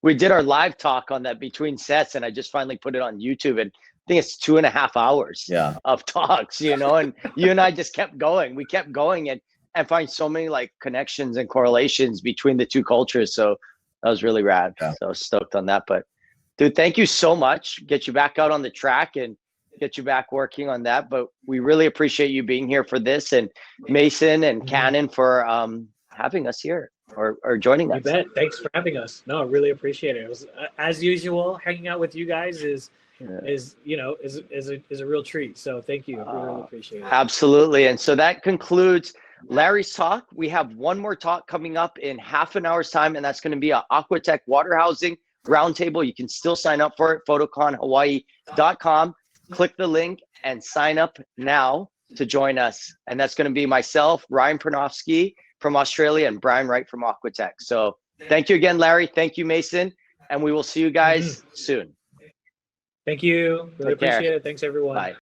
we did our live talk on that between sets, and I just finally put it on YouTube, and I think it's 2.5 hours of talks, you know, and you and I just kept going. We kept going and find so many like connections and correlations between the two cultures. So that was really rad. Yeah. So I was stoked on that. But Dude, thank you so much. Get you back out on the track and get you back working on that. But we really appreciate you being here for this, and Mason and Canon for having us here or joining us. You bet. Thanks for having us. No, I really appreciate it. It was, as usual, hanging out with you guys is a real treat. So thank you. We really appreciate it. Absolutely. And so that concludes Larry's talk. We have one more talk coming up in half an hour's time, and that's going to be an Aquatech water housing roundtable. You can still sign up for it, photoconhawaii.com. Click the link and sign up now to join us. And that's going to be myself, Ryan Pernofsky from Australia, and Brian Wright from Aquatech. So thank you again, Larry. Thank you, Mason. And we will see you guys soon. Thank you. Really appreciate it. Thanks, everyone. Bye.